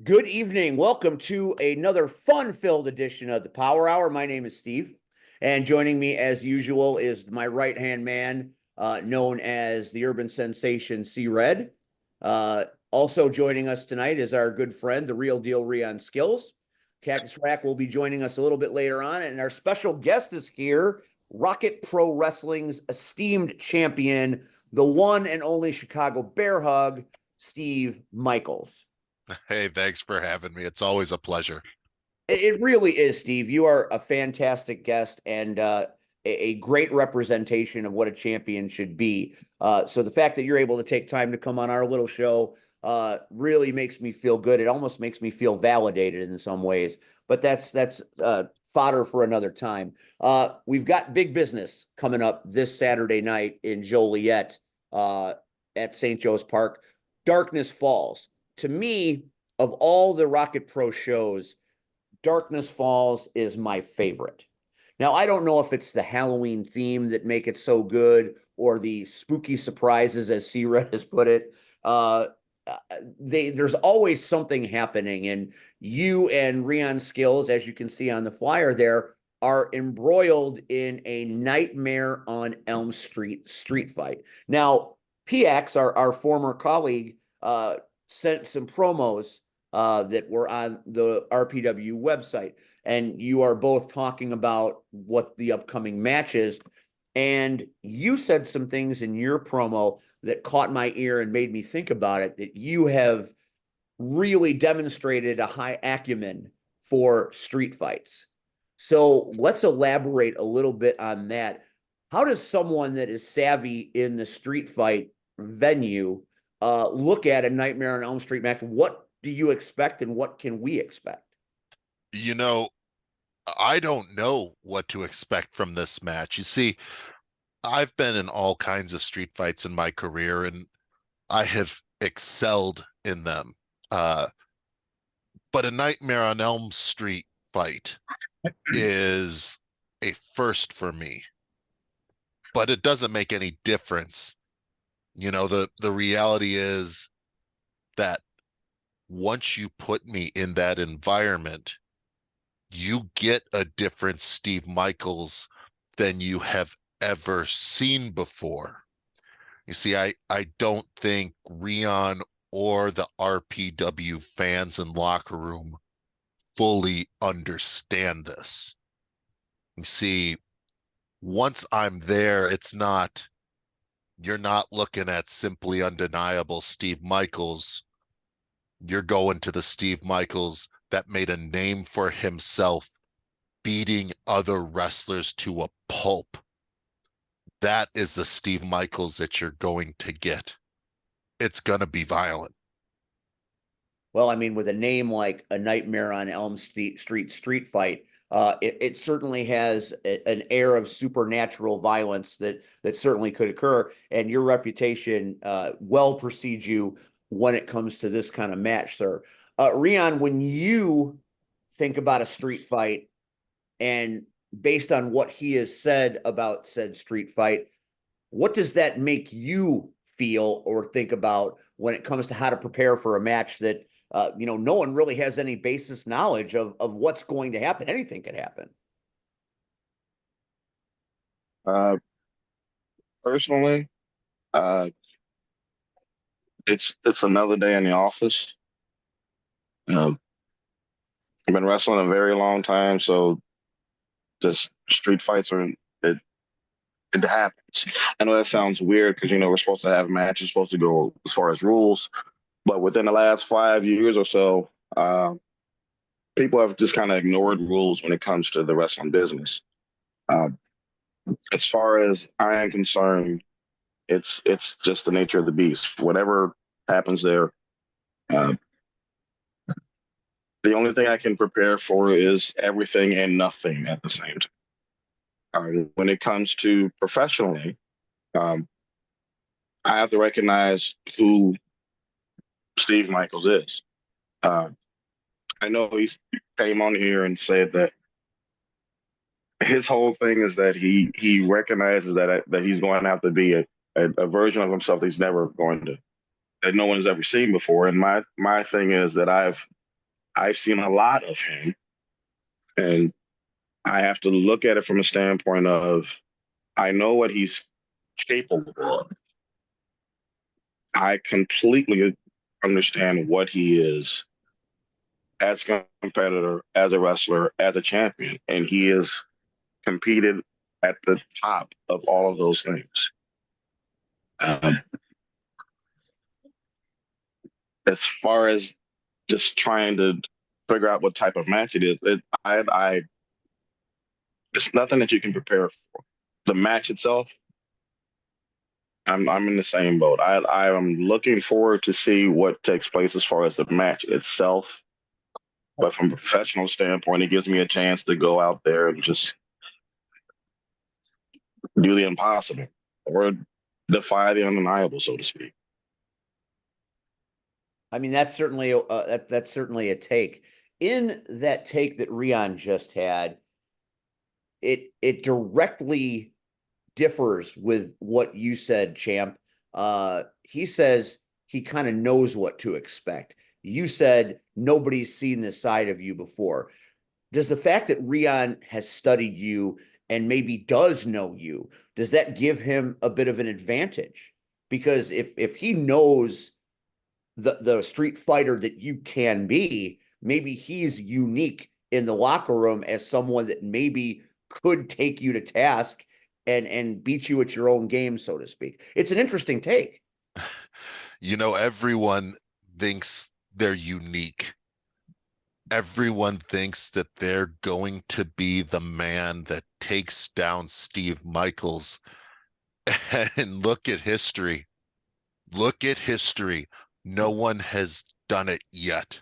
Good evening. Welcome to another fun-filled edition of the Power Hour. My name is Steve, and joining me as usual is my right-hand man, known as the urban sensation C-Red. Also joining us tonight is our good friend, the real deal Rion Skillz. Cactus Rack will be joining us a little bit later on, and our special guest is here, Rocket Pro Wrestling's esteemed champion, the one and only Chicago Bear Hug, Steve Michaels. Hey, thanks for having me. It's always a pleasure. It really is, Steve. You are a fantastic guest and a great representation of what a champion should be. So the fact that you're able to take time to come on our little show really makes me feel good. It almost makes me feel validated in some ways, but that's fodder for another time. We've got big business coming up this Saturday night in Joliet at St. Joe's Park. Darkness Falls. To me, of all the Rocket Pro shows, Darkness Falls is my favorite. Now, I don't know if it's the Halloween theme that make it so good or the spooky surprises, as C-Red has put it. There's always something happening, and you and Rion Skillz, as you can see on the flyer there, are embroiled in a Nightmare on Elm Street street fight. Now, PX, our former colleague, sent some promos that were on the RPW website. And you are both talking about what the upcoming match is. And you said some things in your promo that caught my ear and made me think about it, that you have really demonstrated a high acumen for street fights. So let's elaborate a little bit on that. How does someone that is savvy in the street fight venue look at a Nightmare on Elm Street match? What do you expect and what can we expect? You know, I don't know what to expect from this match. You see, I've been in all kinds of street fights in my career and I have excelled in them. But a Nightmare on Elm Street fight is a first for me. But it doesn't make any difference. The reality is that once you put me in that environment, you get a different Steve Michaels than you have ever seen before. You see, I don't think Rion or the RPW fans and locker room fully understand this. You see, once I'm there, you're not looking at simply undeniable Steve Michaels. You're going to the Steve Michaels that made a name for himself, beating other wrestlers to a pulp. That is the Steve Michaels that you're going to get. It's going to be violent. Well, I mean, with a name like a Nightmare on Elm Street street fight, it certainly has an air of supernatural violence that certainly could occur. And your reputation well precedes you when it comes to this kind of match, sir. Rion, when you think about a street fight, and based on what he has said about said street fight, what does that make you feel or think about when it comes to how to prepare for a match that no one really has any basis knowledge of what's going to happen? Anything could happen. Uh, Personally, uh, it's another day in the office. Um, I've been wrestling a very long time, so just street fights are it happens. I know that sounds weird because we're supposed to have matches, supposed to go as far as rules, but within the last 5 years or so, people have just kind of ignored rules when it comes to the wrestling business. Uh, as far as I am concerned, it's just the nature of the beast. Whatever happens there, uh, the only thing I can prepare for is everything and nothing at the same time. When it comes to professionally, um, I have to recognize who Steve Michaels is. Uh, I know he came on here and said that his whole thing is that he recognizes that he's going to have to be a version of himself that he's never going to that no one has ever seen before. And my thing is that I've I've seen a lot of him, and I have to look at it from a standpoint of I know what he's capable of. I completely understand what he is as a competitor, as a wrestler, as a champion, and he has competed at the top of all of those things. Um, as far as just trying to figure out what type of match it is, it's nothing that you can prepare for. The match itself, I'm in the same boat. I am looking forward to see what takes place as far as the match itself. But from a professional standpoint, it gives me a chance to go out there and just do the impossible or defy the undeniable, so to speak. I mean, that's certainly that's certainly a take. In that take that Rion just had, it directly differs with what you said, champ. He says he kind of knows what to expect. You said nobody's seen this side of you before. Does the fact that Rion has studied you and maybe does know you, does that give him a bit of an advantage? Because if he knows the street fighter that you can be, maybe he's unique in the locker room as someone that maybe could take you to task and beat you at your own game, so to speak. It's an interesting take. You know, everyone thinks they're unique. Everyone thinks that they're going to be the man that takes down Steve Michaels. And look at history. Look at history. No one has done it yet.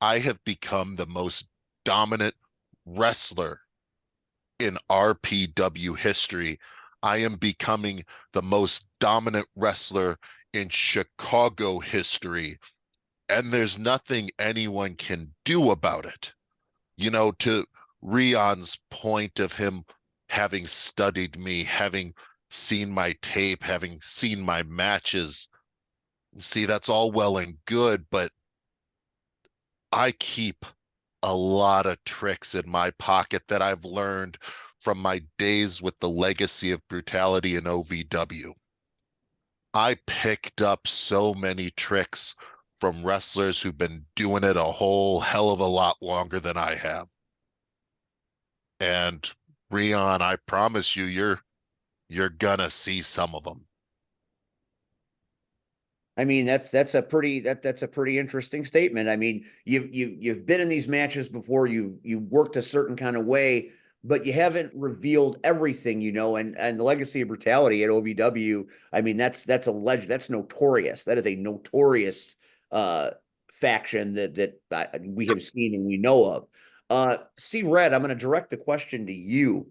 I have become the most dominant wrestler in RPW history. I am becoming the most dominant wrestler in Chicago history. And there's nothing anyone can do about it. You know, to Rion's point of him having studied me, having seen my tape, having seen my matches, see, that's all well and good, but I keep a lot of tricks in my pocket that I've learned from my days with the Legacy of Brutality in OVW. I picked up so many tricks from wrestlers who've been doing it a whole hell of a lot longer than I have. And Rion, I promise you, you're gonna see some of them. I mean, that's a pretty interesting statement. I mean, you've been in these matches before, you've worked a certain kind of way, but you haven't revealed everything, you know, and the Legacy of Brutality at OVW, I mean, that's a legend, that's notorious. That is a notorious faction that we have seen and we know of. See Red, I'm going to direct the question to you.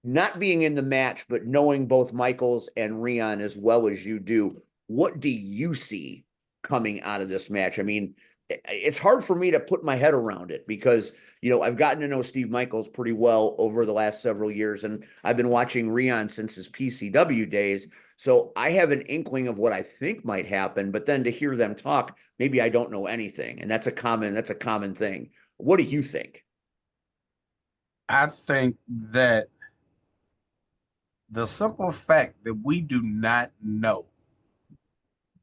Not being in the match, but knowing both Michaels and Rion as well as you do, what do you see coming out of this match? I mean, it's hard for me to put my head around it because, you know, I've gotten to know Steve Michaels pretty well over the last several years, and I've been watching Rion since his PCW days. So I have an inkling of what I think might happen, but then to hear them talk, maybe I don't know anything. And that's a common thing. What do you think? I think that the simple fact that we do not know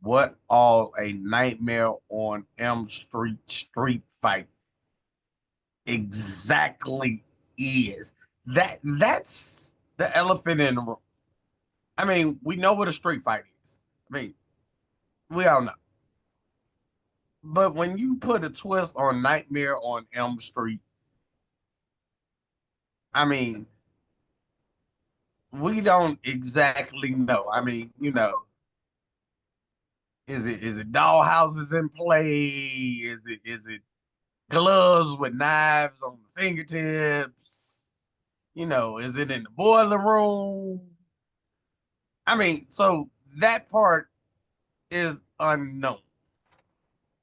what all a Nightmare on Elm street fight exactly is, that's the elephant in the room. I mean, we know what a street fight is. I mean, we all know. But when you put a twist on Nightmare on Elm Street, I mean, we don't exactly know. I mean, you know, is it dollhouses in play? Is it gloves with knives on the fingertips? You know, is it in the boiler room? I mean, so that part is unknown.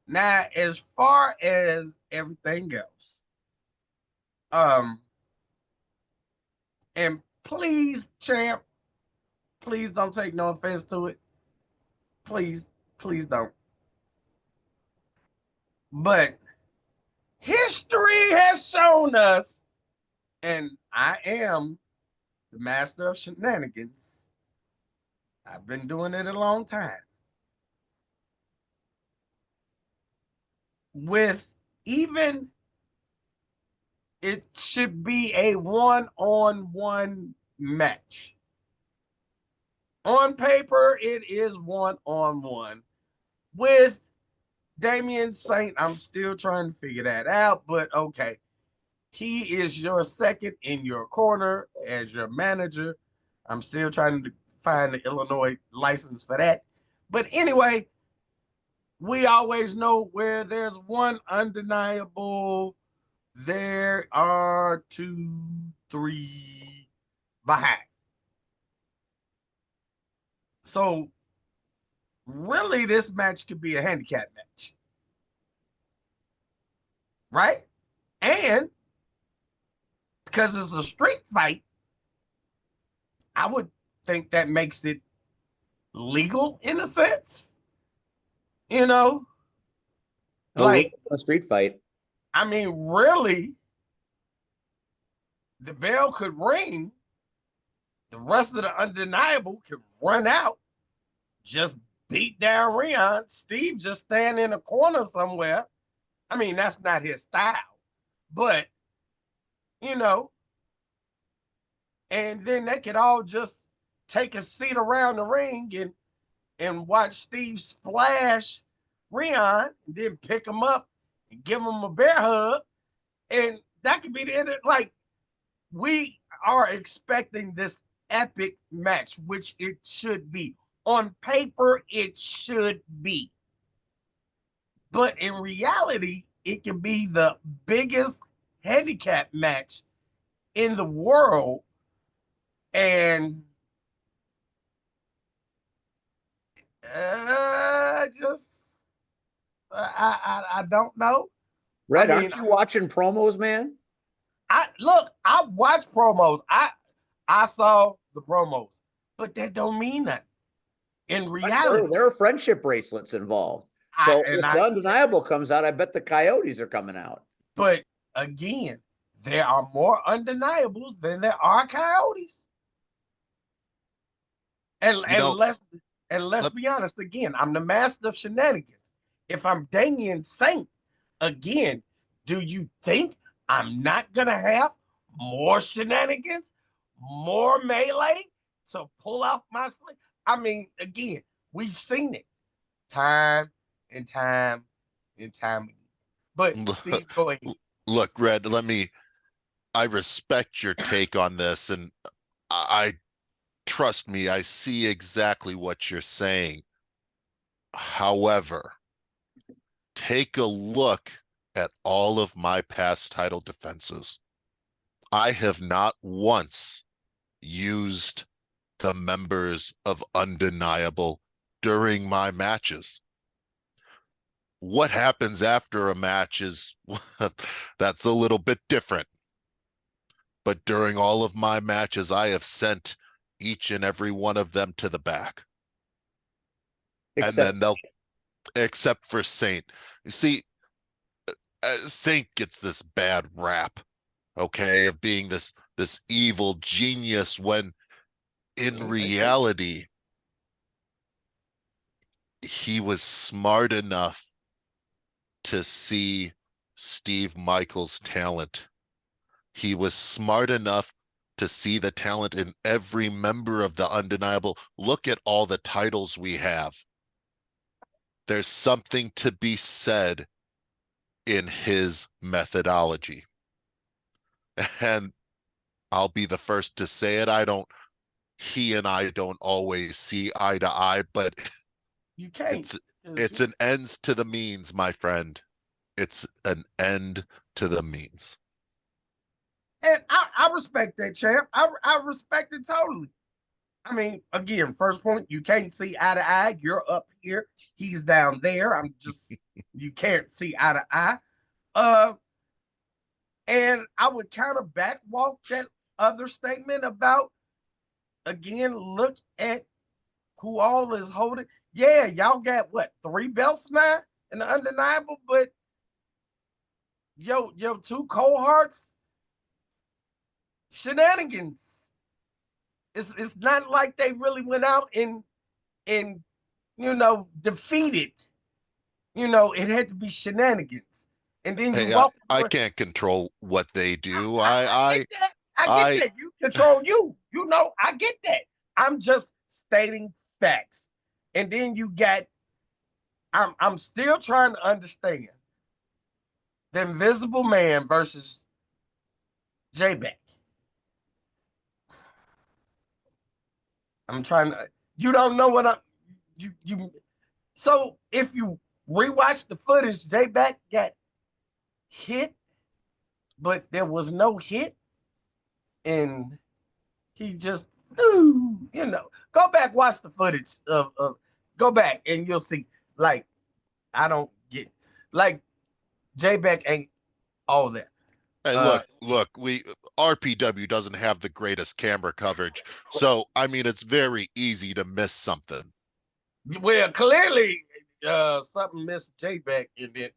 Now, as far as everything else, um, and please, champ, please don't take no offense to it. Please, please don't. But history has shown us, and I am the master of shenanigans. I've been doing it a long time. With even it should be a one-on-one match. On paper, it is one-on-one. With Damian Saint, I'm still trying to figure that out, but okay. He is your second in your corner as your manager. I'm still trying to find the Illinois license for that. But anyway, we always know where there's one undeniable, there are 2, 3 behind. So really, this match could be a handicap match, right? And because it's a street fight, I would think that makes it legal in a sense. You know, like, a street fight. I mean, really, the bell could ring. The rest of the undeniable could run out, just beat down Rion. Steve just stand in a corner somewhere. I mean, that's not his style, but you know, and then they could all just take a seat around the ring and watch Steve splash Rion, and then pick him up and give him a bear hug. And that could be the end of, like, we are expecting this epic match, which it should be. On paper, it should be. But in reality, it can be the biggest handicap match in the world. And I don't know. Red, I mean, aren't you watching promos, man? I watch promos. I saw the promos, but that don't mean nothing. In reality, There are friendship bracelets involved. So if the undeniable comes out, I bet the Coyotes are coming out. But again, there are more undeniables than there are Coyotes. And let's be honest, again, I'm the master of shenanigans. If I'm Damian Saint, again, do you think I'm not gonna have more shenanigans, more melee to pull off my sleeve? I mean, again, we've seen it time and time and time again. But Steve, go ahead. Look, Red, I respect your take on this, and I trust me, I see exactly what you're saying. However, take a look at all of my past title defenses. I have not once used the members of Undeniable during my matches. What happens after a match is that's a little bit different. But during all of my matches, I have sent each and every one of them to the back. Except for Saint. You see, Saint gets this bad rap, okay, of being this evil genius, when in reality he was smart enough to see Steve Michaels' talent. He was smart enough to see the talent in every member of the Undeniable. Look at all the titles we have. There's something to be said in his methodology. And I'll be the first to say it. He and I don't always see eye to eye, but you can't. It's an ends to the means, my friend. It's an end to the means. And I respect that, champ. I respect it totally. I mean, again, first point, you can't see eye to eye. You're up here. He's down there. You can't see eye to eye. And I would kind of backwalk that other statement about, again, look at who all is holding. Yeah, y'all got what, 3 belts now in the Undeniable, but your two cohorts shenanigans. It's not like they really went out and defeated. It had to be shenanigans. And then you Hey, walk I around. can't control what they do. I get that. I get that. You control you. I get that. I'm just stating facts. And then you got, I'm still trying to understand the Invisible Man versus J-Back. I'm trying to, you don't know what so if you rewatch the footage, J-Back got hit, but there was no hit. And he just, go back, watch the footage go back and you'll see, like, I don't get, like, J-Back ain't all that. Hey, look, RPW doesn't have the greatest camera coverage. So, I mean, it's very easy to miss something. Well, clearly, something missed J-Back in it.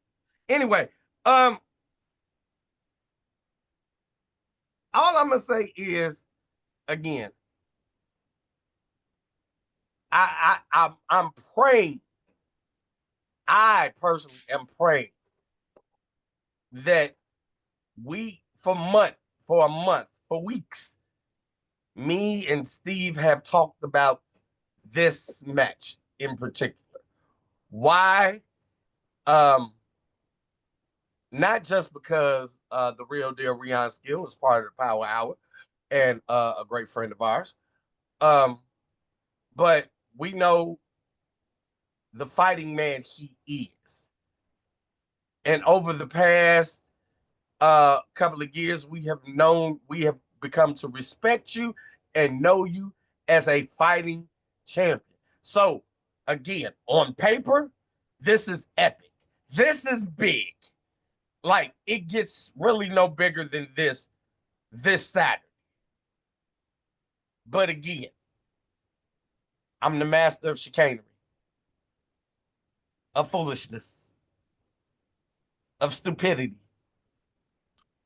Anyway, all I'm gonna say is, again, I'm praying. I personally am praying that for a month, for weeks, me and Steve have talked about this match in particular. Why? Not just because the real deal Rion Skillz is part of the Power Hour and a great friend of ours. But we know the fighting man he is. And over the past couple of years, we have become to respect you and know you as a fighting champion. So, again, on paper, this is epic. This is big. Like, it gets really no bigger than this Saturday. But again, I'm the master of chicanery, of foolishness, of stupidity.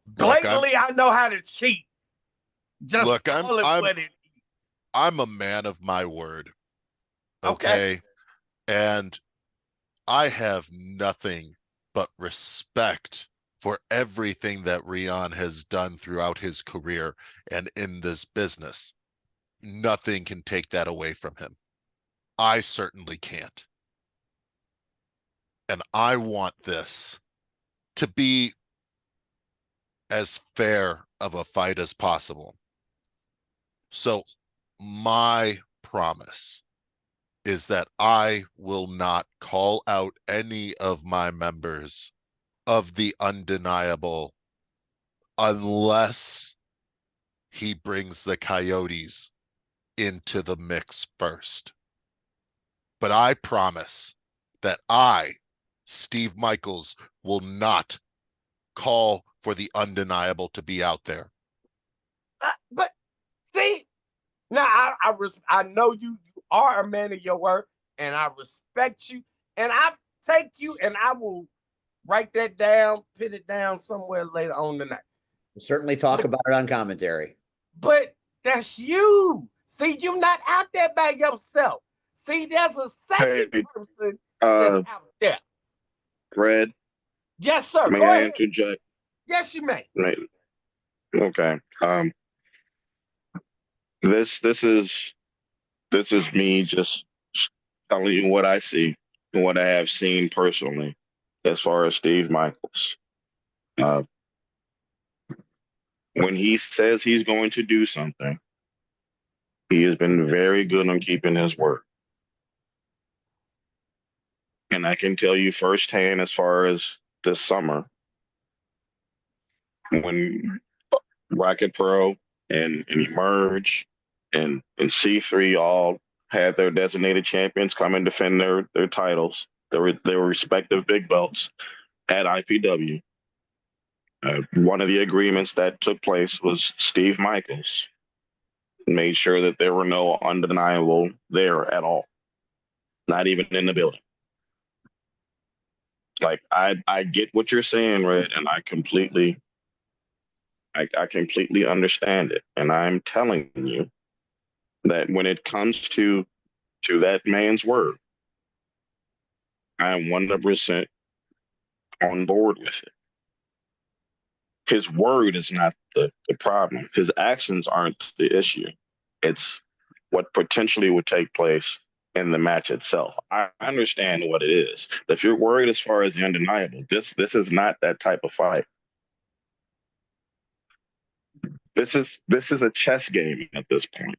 Blatantly, I know how to cheat. Just look, call it what it is. I'm a man of my word. Okay. And I have nothing but respect for everything that Rion has done throughout his career and in this business. Nothing can take that away from him. I certainly can't. And I want this to be as fair of a fight as possible. So my promise is that I will not call out any of my members of the Undeniable unless he brings the Coyotes into the mix first. But I promise that I, Steve Michaels, will not call for the Undeniable to be out there. But see, now I know you are a man of your word, and I respect you, and I take you, and I will write that down, put it down somewhere later on tonight. We'll certainly talk about it on commentary. But that's you. See, you're not out there by yourself. See, there's a second person that's out there. Red. Yes, sir. May Go I ahead. interject? Yes, you may. Right. Okay. This is me just telling you what I see and what I have seen personally as far as Steve Michaels. When he says he's going to do something, he has been very good on keeping his word. And I can tell you firsthand, as far as this summer, when Rocket Pro and Emerge and C3 all had their designated champions come and defend their titles, their respective big belts at IPW. One of the agreements that took place was Steve Michaels made sure that there were no Undeniable there at all, not even in the building. Like I get what you're saying, Red, and I completely understand it. And I'm telling you that when it comes to that man's word, I am 100% on board with it. His word is not the problem. His actions aren't the issue. It's what potentially would take place in the match itself. I understand what it is. If you're worried as far as the undeniable, this is not that type of fight. This is a chess game at this point.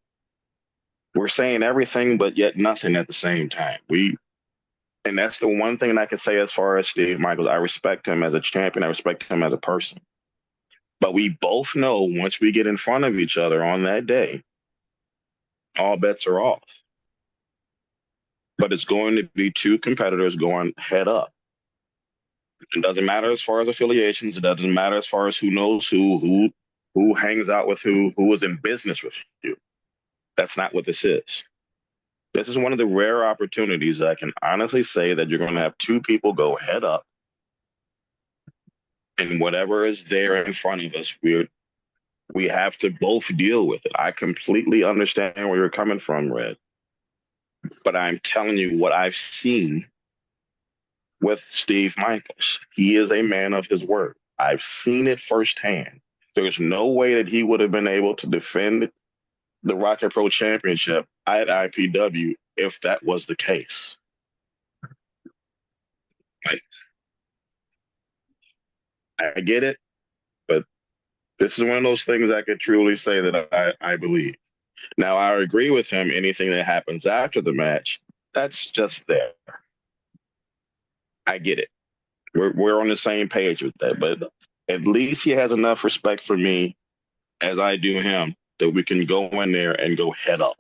We're saying everything but yet nothing at the same time. And that's the one thing I can say as far as Steve Michaels. I respect him as a champion. I respect him as a person. But we both know once we get in front of each other on that day, all bets are off. But it's going to be two competitors going head up. It doesn't matter as far as affiliations. It doesn't matter as far as who knows who hangs out with who is in business with you. That's not what this is. This is one of the rare opportunities I can honestly say that you're going to have two people go head up, and whatever is there in front of us, we have to both deal with it. I completely understand where you're coming from, Red. But I'm telling you what I've seen with Steve Michaels. He is a man of his word. I've seen it firsthand. There's no way that he would have been able to defend the Rocket Pro Championship at IPW if that was the case. Like, I get it, but this is one of those things I could truly say that I believe. Now, I agree with him. Anything that happens after the match, that's just there. I get it. We're on the same page with that, but at least he has enough respect for me as I do him that we can go in there and go head up.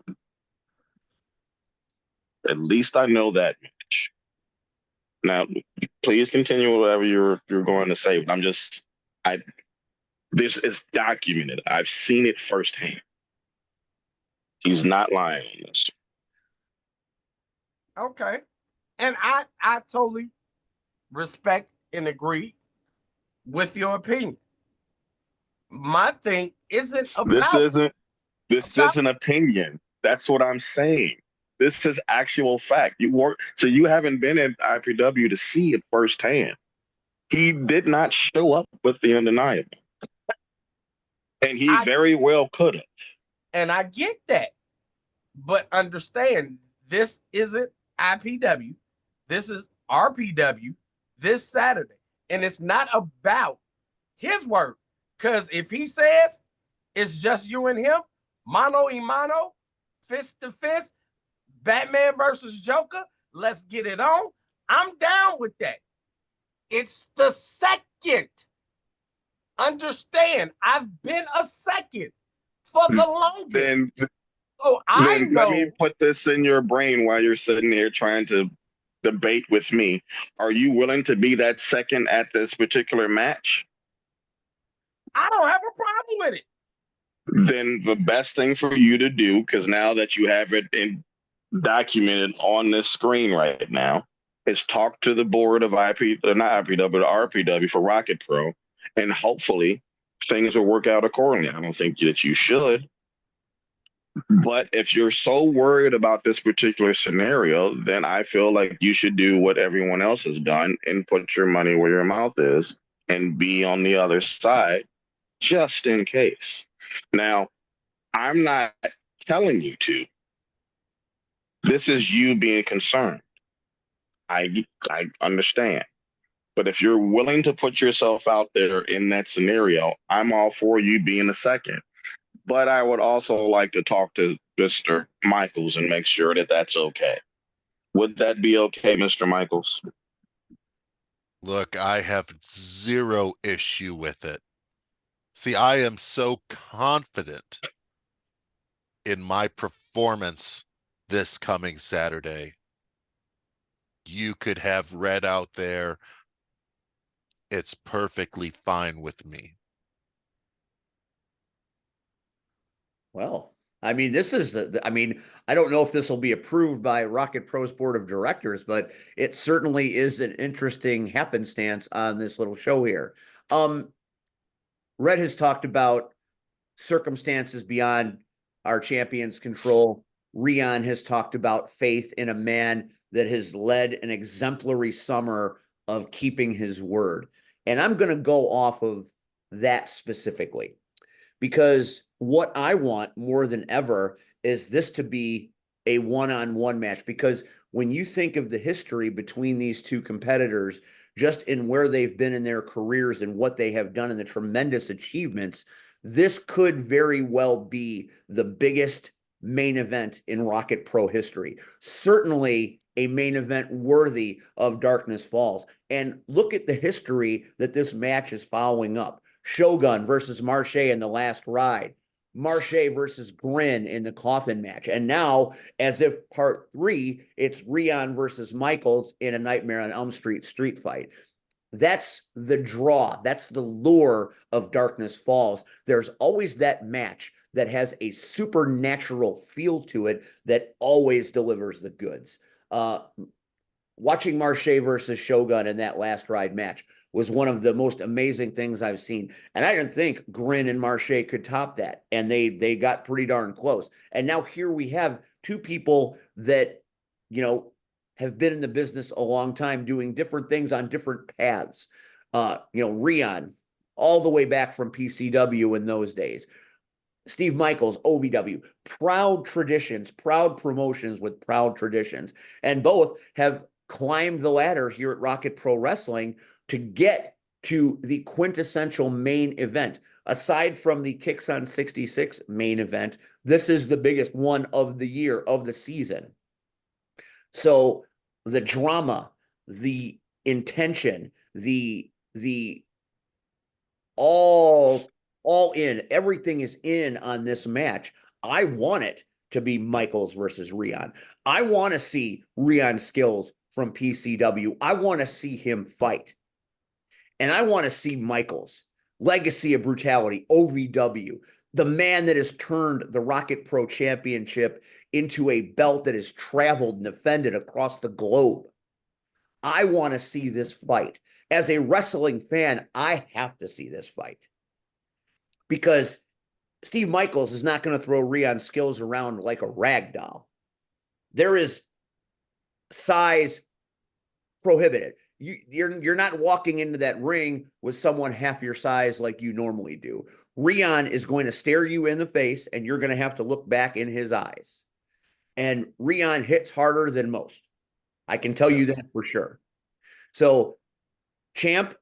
At least I know that much. Now, please continue whatever you're going to say. But this is documented. I've seen it firsthand. He's not lying on this. Okay. And I totally respect and agree with your opinion. My thing isn't about This isn't opinion. That's what I'm saying. This is actual fact. So you haven't been at IPW to see it firsthand. He did not show up with the undeniable. And he very well could have. And I get that. But understand, this isn't IPW. This is RPW this Saturday. And it's not about his work. Because if he says it's just you and him, mano y mano, fist to fist, Batman versus Joker, let's get it on. I'm down with that. It's the second. Understand, I've been a second for the longest. So I know. Let me put this in your brain while you're sitting here trying to debate with me. Are you willing to be that second at this particular match? I don't have a problem with it. Then the best thing for you to do, because now that you have it documented on this screen right now, is talk to the board of not IPW, but RPW for Rocket Pro, and hopefully things will work out accordingly. I don't think that you should. But if you're so worried about this particular scenario, then I feel like you should do what everyone else has done and put your money where your mouth is and be on the other side just in case. Now, I'm not telling you to. This is you being concerned. I understand. But if you're willing to put yourself out there in that scenario, I'm all for you being a second. But I would also like to talk to Mr. Michaels and make sure that that's okay. Would that be okay, Mr. Michaels? Look, I have zero issue with it. See, I am so confident in my performance this coming Saturday. You could have Red out there. It's perfectly fine with me. Well, I mean, this is, I mean, I don't know if this will be approved by Rocket Pro's board of directors, but it certainly is an interesting happenstance on this little show here. Red has talked about circumstances beyond our champion's control. Rion has talked about faith in a man that has led an exemplary summer of keeping his word. And I'm going to go off of that specifically because what I want more than ever is this to be a one-on-one match. Because when you think of the history between these two competitors, just in where they've been in their careers and what they have done and the tremendous achievements, this could very well be the biggest main event in Rocket Pro history. Certainly a main event worthy of Darkness Falls. And look at the history that this match is following up. Shogun versus Marche in the last ride. Marche versus Grin in the coffin match. And now, as if part 3, it's Rion versus Michaels in a Nightmare on Elm Street street fight. That's the draw. That's the lure of Darkness Falls. There's always that match that has a supernatural feel to it that always delivers the goods. Watching Marche versus Shogun in that last ride match was one of the most amazing things I've seen. And I didn't think Grin and Marche could top that. And they got pretty darn close. And now here we have two people that, you know, have been in the business a long time doing different things on different paths. You know, Rion, all the way back from PCW in those days. Steve Michaels, OVW, proud traditions, proud promotions with proud traditions. And both have climbed the ladder here at Rocket Pro Wrestling to get to the quintessential main event. Aside from the Kicks on 66 main event, this is the biggest one of the year, of the season. So the drama, the intention, the all in, everything is in on this match. I want it to be Michaels versus Rion. I want to see Rion Skillz from PCW. I want to see him fight. And I want to see Michaels, Legacy of Brutality, OVW, the man that has turned the Rocket Pro Championship into a belt that has traveled and defended across the globe. I want to see this fight. As a wrestling fan, I have to see this fight. Because Steve Michaels is not going to throw Rion Skillz around like a rag doll. There is size prohibited. You're not walking into that ring with someone half your size like you normally do. Rion is going to stare you in the face, and you're going to have to look back in his eyes. And Rion hits harder than most. I can tell you that for sure. So, champ,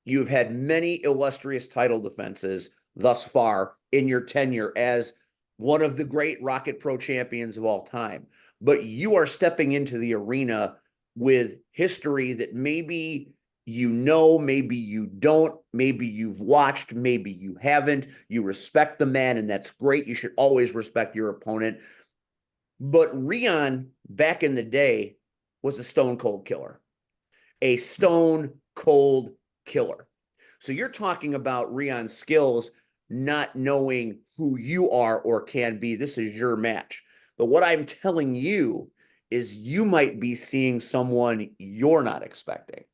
you've had many illustrious title defenses thus far in your tenure as one of the great Rocket Pro champions of all time. But you are stepping into the arena with history that maybe you know, maybe you don't, maybe you've watched, maybe you haven't. You respect the man, and that's great. You should always respect your opponent. But Rion, back in the day, was a stone cold killer. A stone cold killer. So you're talking about Rion Skillz not knowing who you are or can be. This is your match. But what I'm telling you is you might be seeing someone you're not expecting.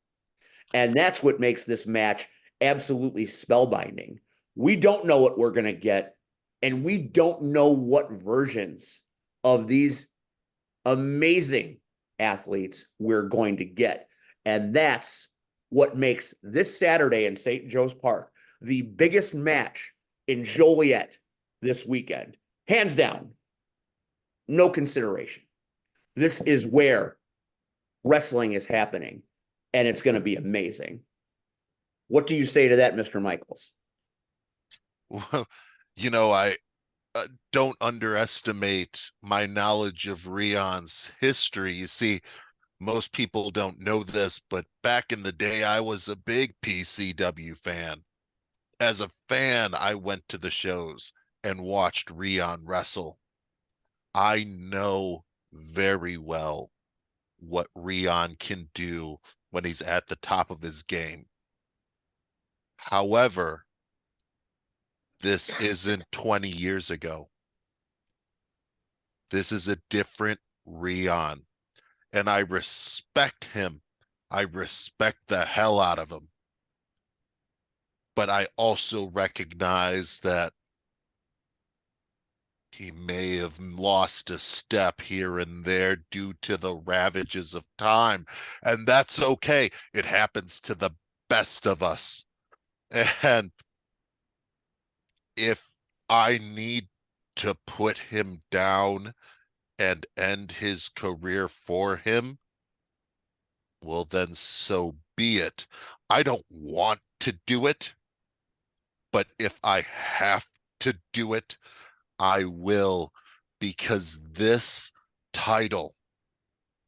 And that's what makes this match absolutely spellbinding. We don't know what we're going to get, and we don't know what versions of these amazing athletes we're going to get. And that's what makes this Saturday in St. Joe's Park the biggest match in Joliet this weekend. Hands down, no consideration. This is where wrestling is happening, and it's going to be amazing. What do you say to that, Mr. Michaels? Well, you know, I don't underestimate my knowledge of Rion's history. You see, most people don't know this, but back in the day, I was a big PCW fan. As a fan, I went to the shows and watched Rion wrestle. I know very well what Rion can do when he's at the top of his game. However, this isn't 20 years ago. This is a different Rion. And I respect him. I respect the hell out of him. But I also recognize that he may have lost a step here and there due to the ravages of time. And that's okay. It happens to the best of us. And if I need to put him down and end his career for him, well, then so be it. I don't want to do it, but if I have to do it, I will, because this title,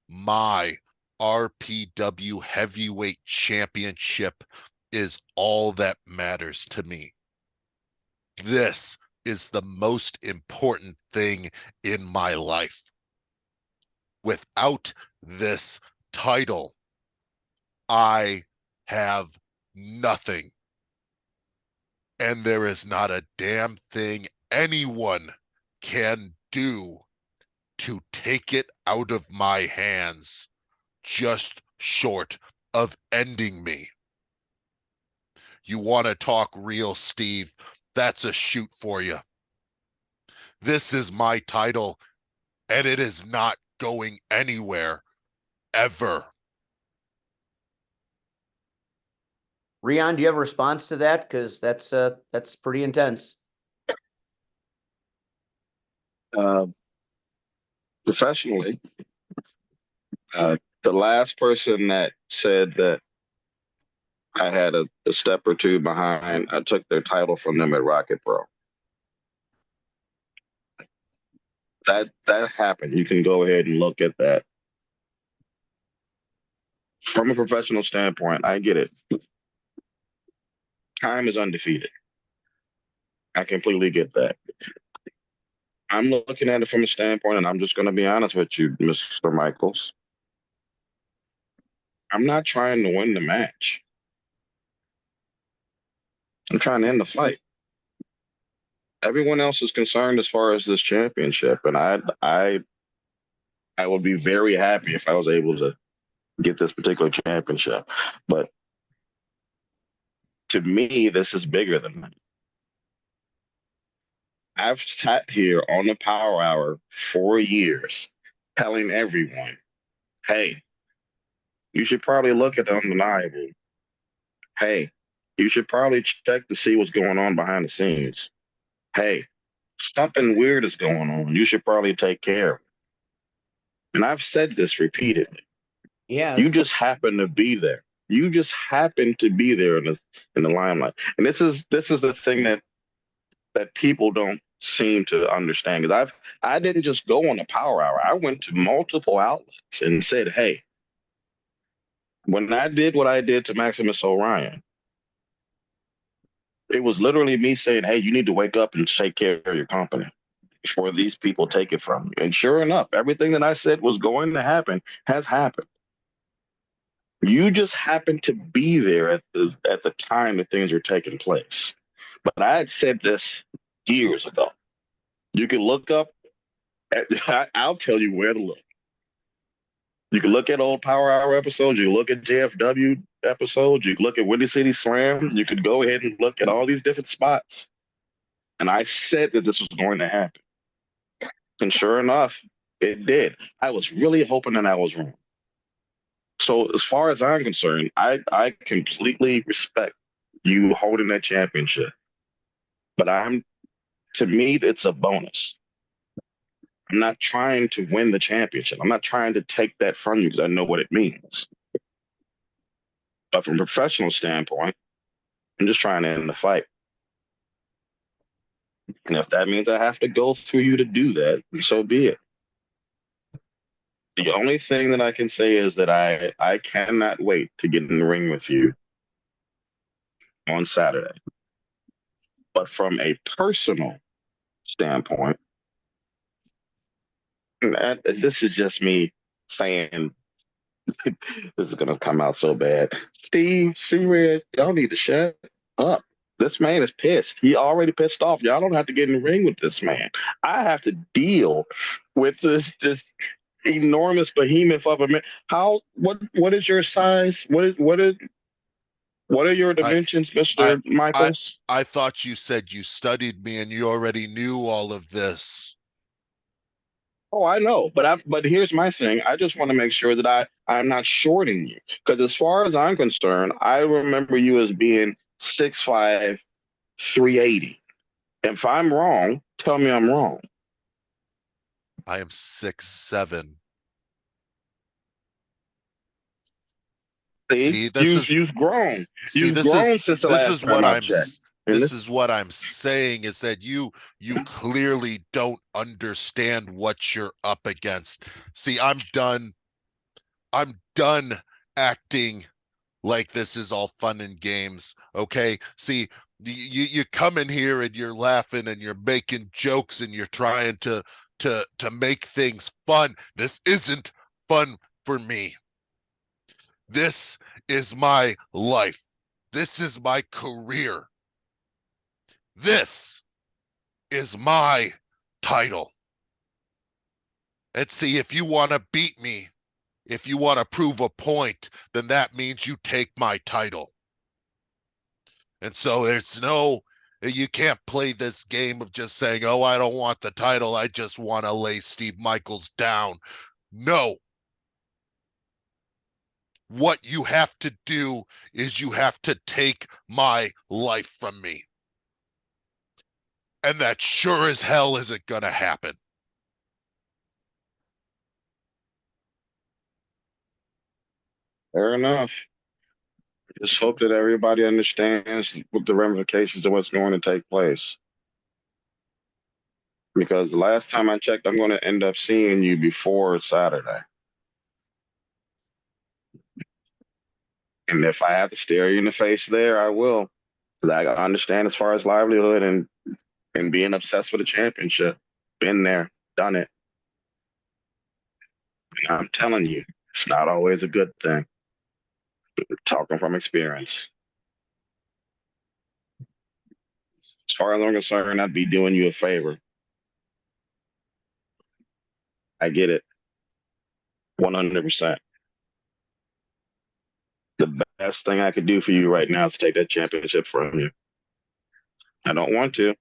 my RPW Heavyweight Championship, is all that matters to me. This is the most important thing in my life. Without this title, I have nothing. And there is not a damn thing anyone can do to take it out of my hands, just short of ending me. You want to talk real, Steve? That's a shoot for you. This is my title, and it is not going anywhere, ever. Rion, do you have a response to that? Because that's pretty intense. Professionally, the last person that said that I had a step or two behind, I took their title from them at Rocket Pro. That happened. You can go ahead and look at that. From a professional standpoint, I get it. Time is undefeated. I completely get that. I'm looking at it from a standpoint, and I'm just going to be honest with you, Mr. Michaels. I'm not trying to win the match. I'm trying to end the fight. Everyone else is concerned as far as this championship, and I would be very happy if I was able to get this particular championship. But to me, this is bigger than that. I've sat here on the Power Hour for years telling everyone, hey, you should probably look at the undeniable. Hey, you should probably check to see what's going on behind the scenes. Hey, something weird is going on. You should probably take care of it. And I've said this repeatedly. Yeah. You just happen to be there. You just happen to be there in the limelight. And this is the thing that people don't seem to understand. Because I didn't just go on the Power Hour. I went to multiple outlets and said, hey, when I did what I did to Maximus Orion, it was literally me saying, hey, you need to wake up and take care of your company before these people take it from you. And sure enough, everything that I said was going to happen has happened. You just happened to be there at the time that things were taking place. But I had said this years ago. You can look up, I'll tell you where to look. You can look at old Power Hour episodes. You can look at JFW episodes. You can look at Windy City Slam. You could go ahead and look at all these different spots. And I said that this was going to happen. And sure enough, it did. I was really hoping that I was wrong. So as far as I'm concerned, I completely respect you holding that championship. But to me, it's a bonus. I'm not trying to win the championship. I'm not trying to take that from you because I know what it means. But from a professional standpoint, I'm just trying to end the fight. And if that means I have to go through you to do that, so be it. The only thing that I can say is that I cannot wait to get in the ring with you on Saturday. But from a personal standpoint, this is just me saying, this is going to come out so bad. Steve, C-Red, y'all need to shut up. This man is pissed. He already pissed off. Y'all don't have to get in the ring with this man. I have to deal with this enormous behemoth of a man. What is your size? What are your I dimensions, I Mr. I Michaels? I thought you said you studied me and you already knew all of this. Oh, I know, but here's my thing. I just want to make sure that I'm not shorting you because as far as I'm concerned, I remember you as being 6'5", 380. If I'm wrong, tell me I'm wrong. I am 6'7". See, See, you've grown. see, You've this is grown since the this last is time what I checked. And this is what I'm saying is that you clearly don't understand what you're up against. See, I'm done acting like this is all fun and games. Okay. See, you come in here and you're laughing and you're making jokes and you're trying to make things fun. This isn't fun for me. This is my life. This is my career. This is my title. And see, if you want to beat me, if you want to prove a point, then that means you take my title. And so you can't play this game of just saying, oh, I don't want the title. I just want to lay Steve Michaels down. No. What you have to do is you have to take my life from me. And that sure as hell isn't going to happen. fair enough. Just hope that everybody understands what the ramifications of what's going to take place. Because the last time I checked, I'm going to end up seeing you before Saturday. And if I have to stare you in the face there, I will. Because I understand as far as livelihood and being obsessed with a championship. Been there, done it. And I'm telling you, it's not always a good thing. Talking from experience. As far as I'm concerned, I'd be doing you a favor. I get it. 100%. The best thing I could do for you right now is take that championship from you. I don't want to,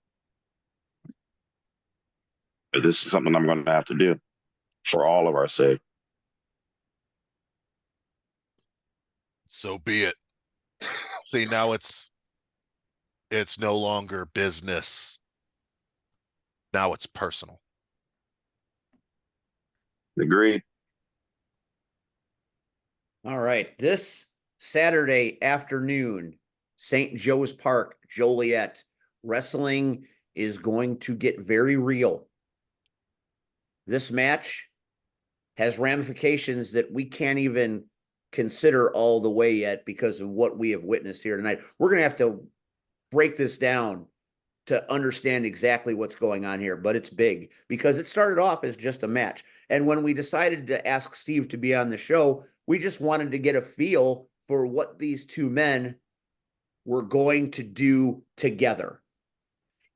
but this is something I'm going to have to do for all of our sake. So be it. See, now it's no longer business. Now it's personal. Agreed. All right. This Saturday afternoon, St. Joe's Park, Joliet, wrestling is going to get very real. This match has ramifications that we can't even consider all the way yet because of what we have witnessed here tonight. We're going to have to break this down to understand exactly what's going on here, but it's big because it started off as just a match. And when we decided to ask Steve to be on the show, we just wanted to get a feel for what these two men were going to do together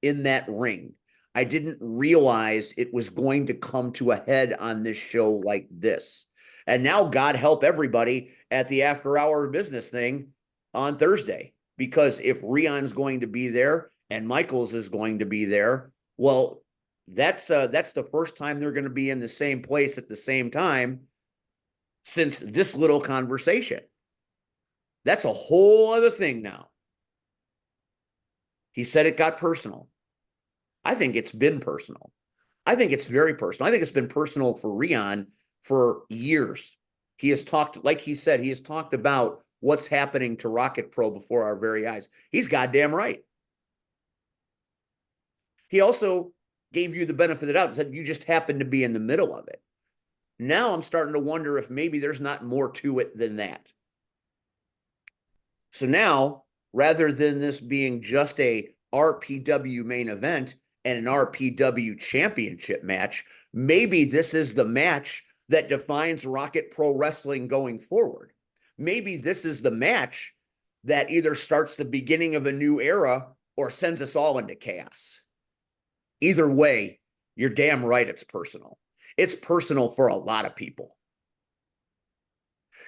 in that ring. I didn't realize it was going to come to a head on this show like this. And now God help everybody at the after hour business thing on Thursday, because if Rion's going to be there and Michaels is going to be there, well, that's the first time they're going to be in the same place at the same time since this little conversation. That's a whole other thing now. He said it got personal. I think it's been personal. I think it's very personal. I think it's been personal for Rion for years. He has talked, like he said, he has talked about what's happening to Rocket Pro before our very eyes. He's goddamn right. He also gave you the benefit of the doubt and said you just happened to be in the middle of it. Now I'm starting to wonder if maybe there's not more to it than that. So now, rather than this being just a RPW main event and an RPW championship match, maybe this is the match that defines Rocket Pro Wrestling going forward. Maybe this is the match that either starts the beginning of a new era or sends us all into chaos. Either way, you're damn right it's personal. It's personal for a lot of people.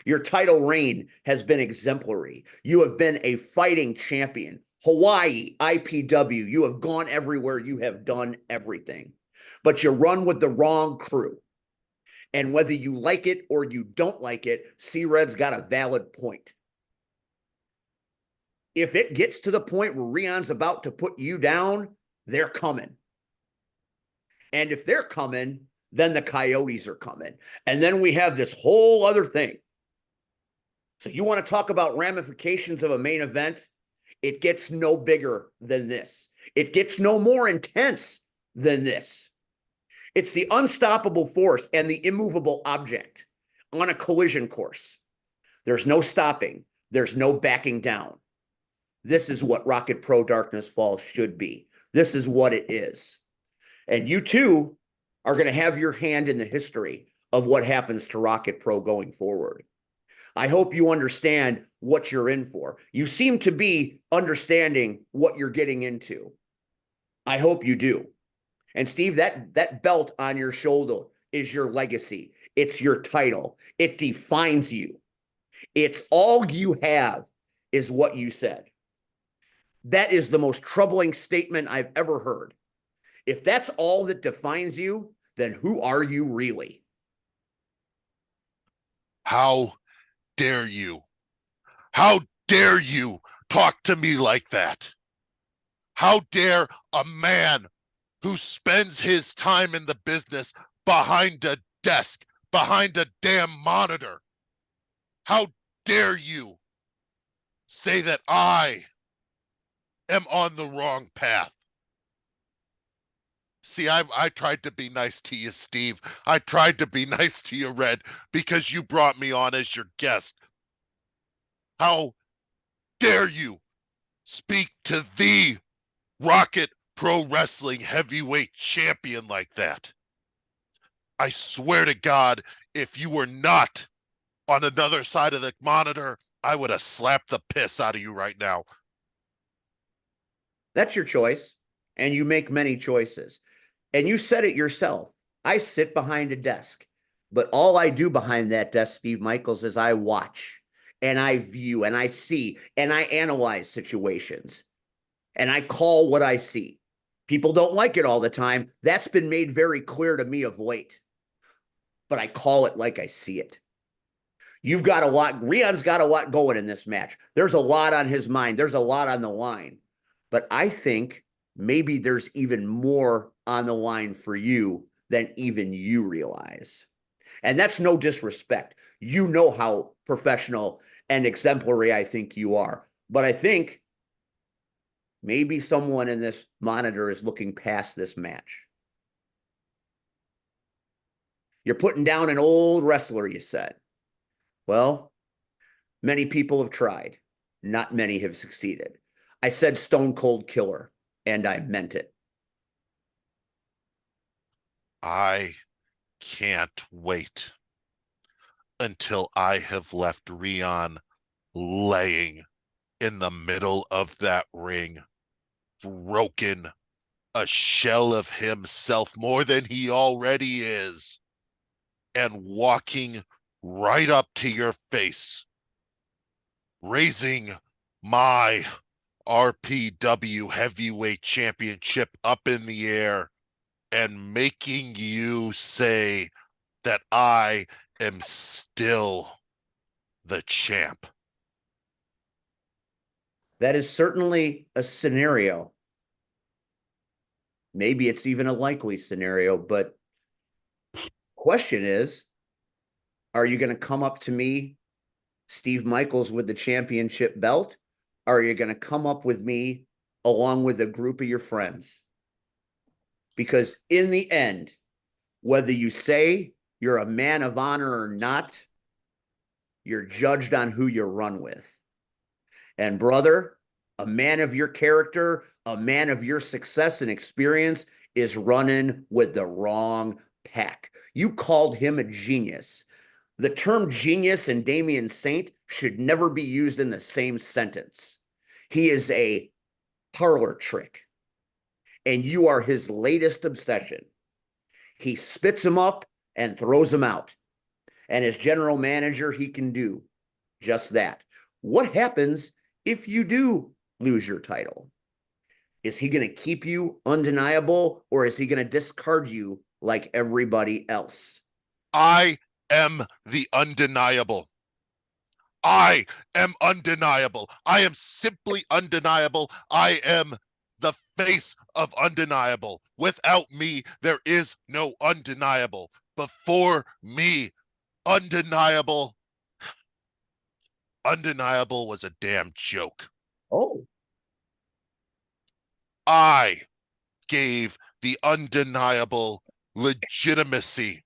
Your title reign has been exemplary. You have been a fighting champion. Hawaii, IPW, you have gone everywhere. You have done everything. But you run with the wrong crew. And whether you like it or you don't like it, C-Red's got a valid point. If it gets to the point where Rion's about to put you down, they're coming. And if they're coming, then the Coyotes are coming. And then we have this whole other thing. So you want to talk about ramifications of a main event? It gets no bigger than this. It gets no more intense than this. It's the unstoppable force and the immovable object on a collision course. There's no stopping. There's no backing down. This is what Rocket Pro Darkness Falls should be. This is what it is. And you too are going to have your hand in the history of what happens to Rocket Pro going forward. I hope you understand what you're in for. You seem to be understanding what you're getting into. I hope you do. And Steve, that belt on your shoulder is your legacy. It's your title. It defines you. It's all you have is what you said. That is the most troubling statement I've ever heard. If that's all that defines you, then who are you really? How dare you? How dare you talk to me like that? How dare a man who spends his time in the business behind a desk, behind a damn monitor, how dare you say that I am on the wrong path? See, I tried to be nice to you, Steve. I tried to be nice to you, Red, because you brought me on as your guest. How dare you speak to the Rocket Pro Wrestling Heavyweight Champion like that? I swear to God, if you were not on another side of the monitor, I would have slapped the piss out of you right now. That's your choice, and you make many choices. And you said it yourself. I sit behind a desk, but all I do behind that desk, Steve Michaels, is I watch and I view and I see and I analyze situations and I call what I see. People don't like it all the time. That's been made very clear to me of late, but I call it like I see it. You've got a lot. Rion's got a lot going in this match. There's a lot on his mind. There's a lot on the line, but I think maybe there's even more on the line for you than even you realize. And that's no disrespect. You know how professional and exemplary I think you are. But I think maybe someone in this monitor is looking past this match. You're putting down an old wrestler, you said. Well, many people have tried. Not many have succeeded. I said Stone Cold Killer, and I meant it. I can't wait until I have left Rion laying in the middle of that ring, broken, a shell of himself more than he already is, and walking right up to your face, raising my RPW Heavyweight Championship up in the air and making you say that I am still the champ. That is certainly a scenario. Maybe it's even a likely scenario, but question is, are you going to come up to me, Steve Michaels, with the championship belt? Or are you going to come up with me along with a group of your friends? Because in the end, whether you say you're a man of honor or not, you're judged on who you run with. And brother, a man of your character, a man of your success and experience is running with the wrong pack. You called him a genius. The term genius and Damian Saint should never be used in the same sentence. He is a parlor trick, and you are his latest obsession. He spits him up and throws him out. And as general manager, he can do just that. What happens if you do lose your title? Is he going to keep you undeniable, or is he going to discard you like everybody else? I am the undeniable. I am undeniable. I am simply undeniable. I am the face of undeniable. Without me, there is no undeniable. Before me, undeniable was a damn joke. Oh, I gave the undeniable legitimacy.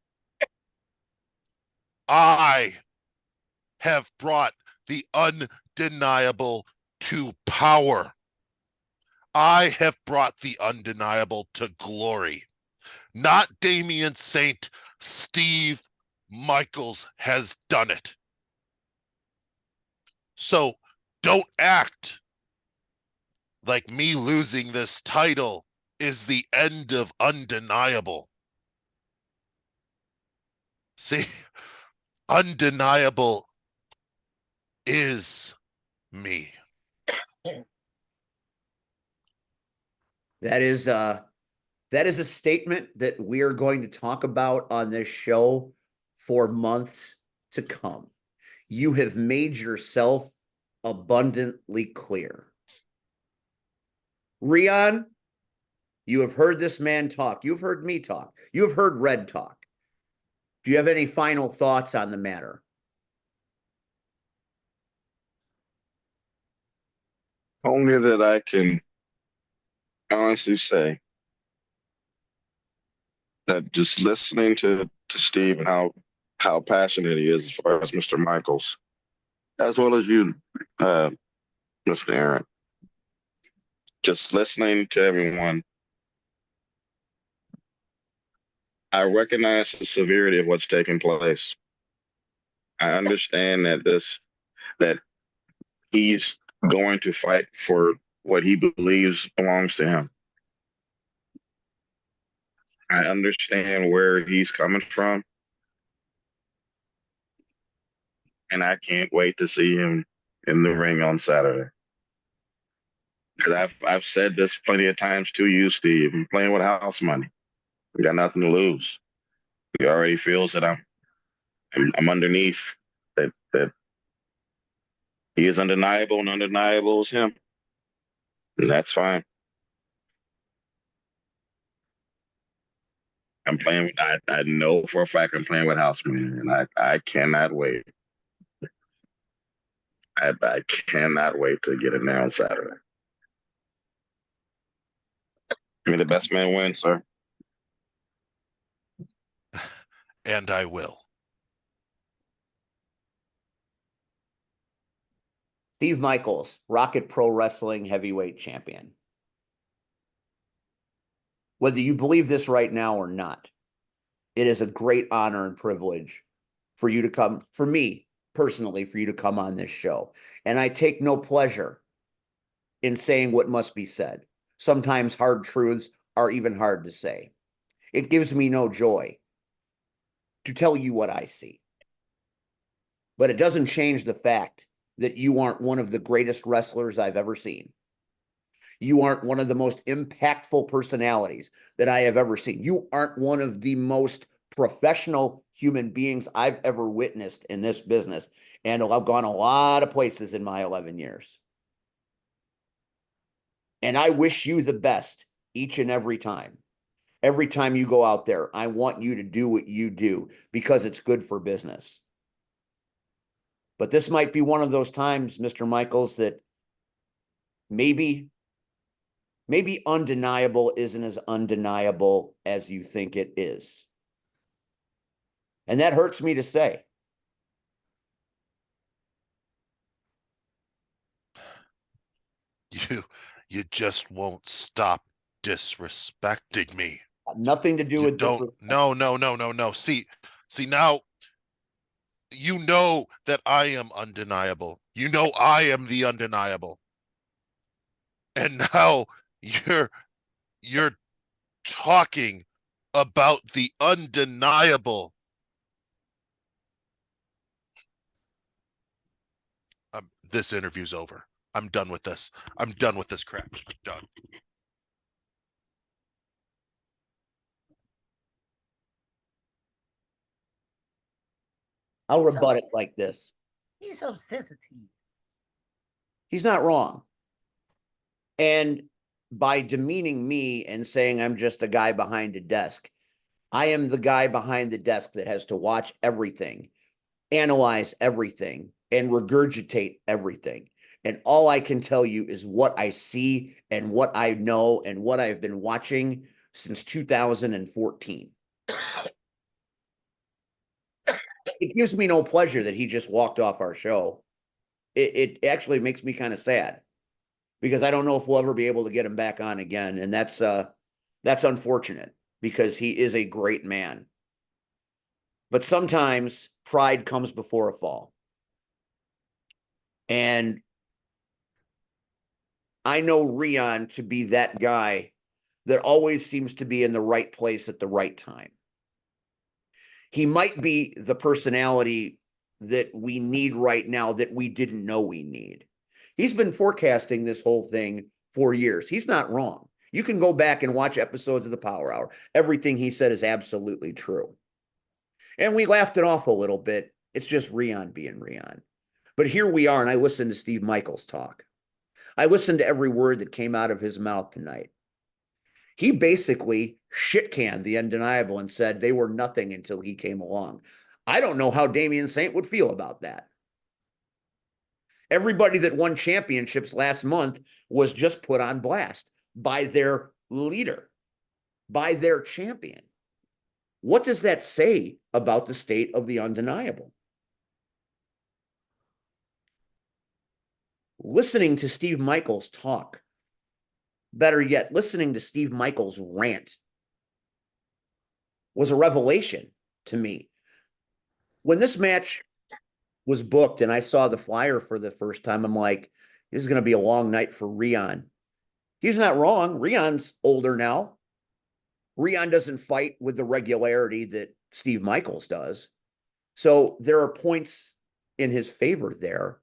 I have brought the undeniable to power. I have brought the undeniable to glory. Not Damian Saint, Steve Michaels has done it. So don't act like me losing this title is the end of undeniable. See, undeniable is me. that is a statement that we are going to talk about on this show for months to come. You have made yourself abundantly clear. Rion, you have heard this man talk. You've heard me talk. You have heard Red talk. Do you have any final thoughts on the matter? Only that I can honestly say that just listening to Steve and how passionate he is as far as Mr. Michaels, as well as you, Mr. Aaron, just listening to everyone, I recognize the severity of what's taking place. I understand that he's going to fight for what he believes belongs to him. I understand where he's coming from, and I can't wait to see him in the ring on Saturday. Because I've said this plenty of times to you, Steve. I'm playing with house money. We got nothing to lose. He already feels that I'm underneath, that he is undeniable, and undeniable is him. And that's fine. I'm playing with, I know for a fact I'm playing with house money, and I cannot wait. I cannot wait to get in there on Saturday. May the best man win, sir. And I will. Steve Michaels, Rocket Pro Wrestling Heavyweight Champion. Whether you believe this right now or not, it is a great honor and privilege for you to come, for me personally, for you to come on this show. And I take no pleasure in saying what must be said. Sometimes hard truths are even hard to say. It gives me no joy to tell you what I see. But it doesn't change the fact that you aren't one of the greatest wrestlers I've ever seen. You aren't one of the most impactful personalities that I have ever seen. You aren't one of the most professional human beings I've ever witnessed in this business. And I've gone a lot of places in my 11 years. And I wish you the best each and every time. Every time you go out there, I want you to do what you do because it's good for business. But this might be one of those times, Mr. Michaels, that maybe undeniable isn't as undeniable as you think it is. And that hurts me to say. You just won't stop disrespecting me. Nothing to do with No. See now, you know that I am undeniable. You know I am the undeniable. And now you're talking about the undeniable this interview's over. I'm done with this. I'm done with this crap. I'm done. I'll rebut it like this. He's so sensitive. He's not wrong. And by demeaning me and saying I'm just a guy behind a desk, I am the guy behind the desk that has to watch everything, analyze everything, and regurgitate everything. And all I can tell you is what I see and what I know and what I've been watching since 2014. It gives me no pleasure that he just walked off our show. It actually makes me kind of sad because I don't know if we'll ever be able to get him back on again. And that's unfortunate because he is a great man. But sometimes pride comes before a fall. And I know Rion to be that guy that always seems to be in the right place at the right time. He might be the personality that we need right now that we didn't know we need. He's been forecasting this whole thing for years. He's not wrong. You can go back and watch episodes of the Power Hour. Everything he said is absolutely true. And we laughed it off a little bit. It's just Rion being Rion. But here we are, and I listened to Steve Michaels talk. I listened to every word that came out of his mouth tonight. He basically shit-canned the Undeniable and said they were nothing until he came along. I don't know how Damian Saint would feel about that. Everybody that won championships last month was just put on blast by their leader, by their champion. What does that say about the state of the Undeniable? Listening to Steve Michaels talk, better yet, listening to Steve Michaels rant was a revelation to me. When this match was booked and I saw the flyer for the first time, I'm like, this is going to be a long night for Rion. He's not wrong. Rion's older now. Rion doesn't fight with the regularity that Steve Michaels does. So there are points in his favor there.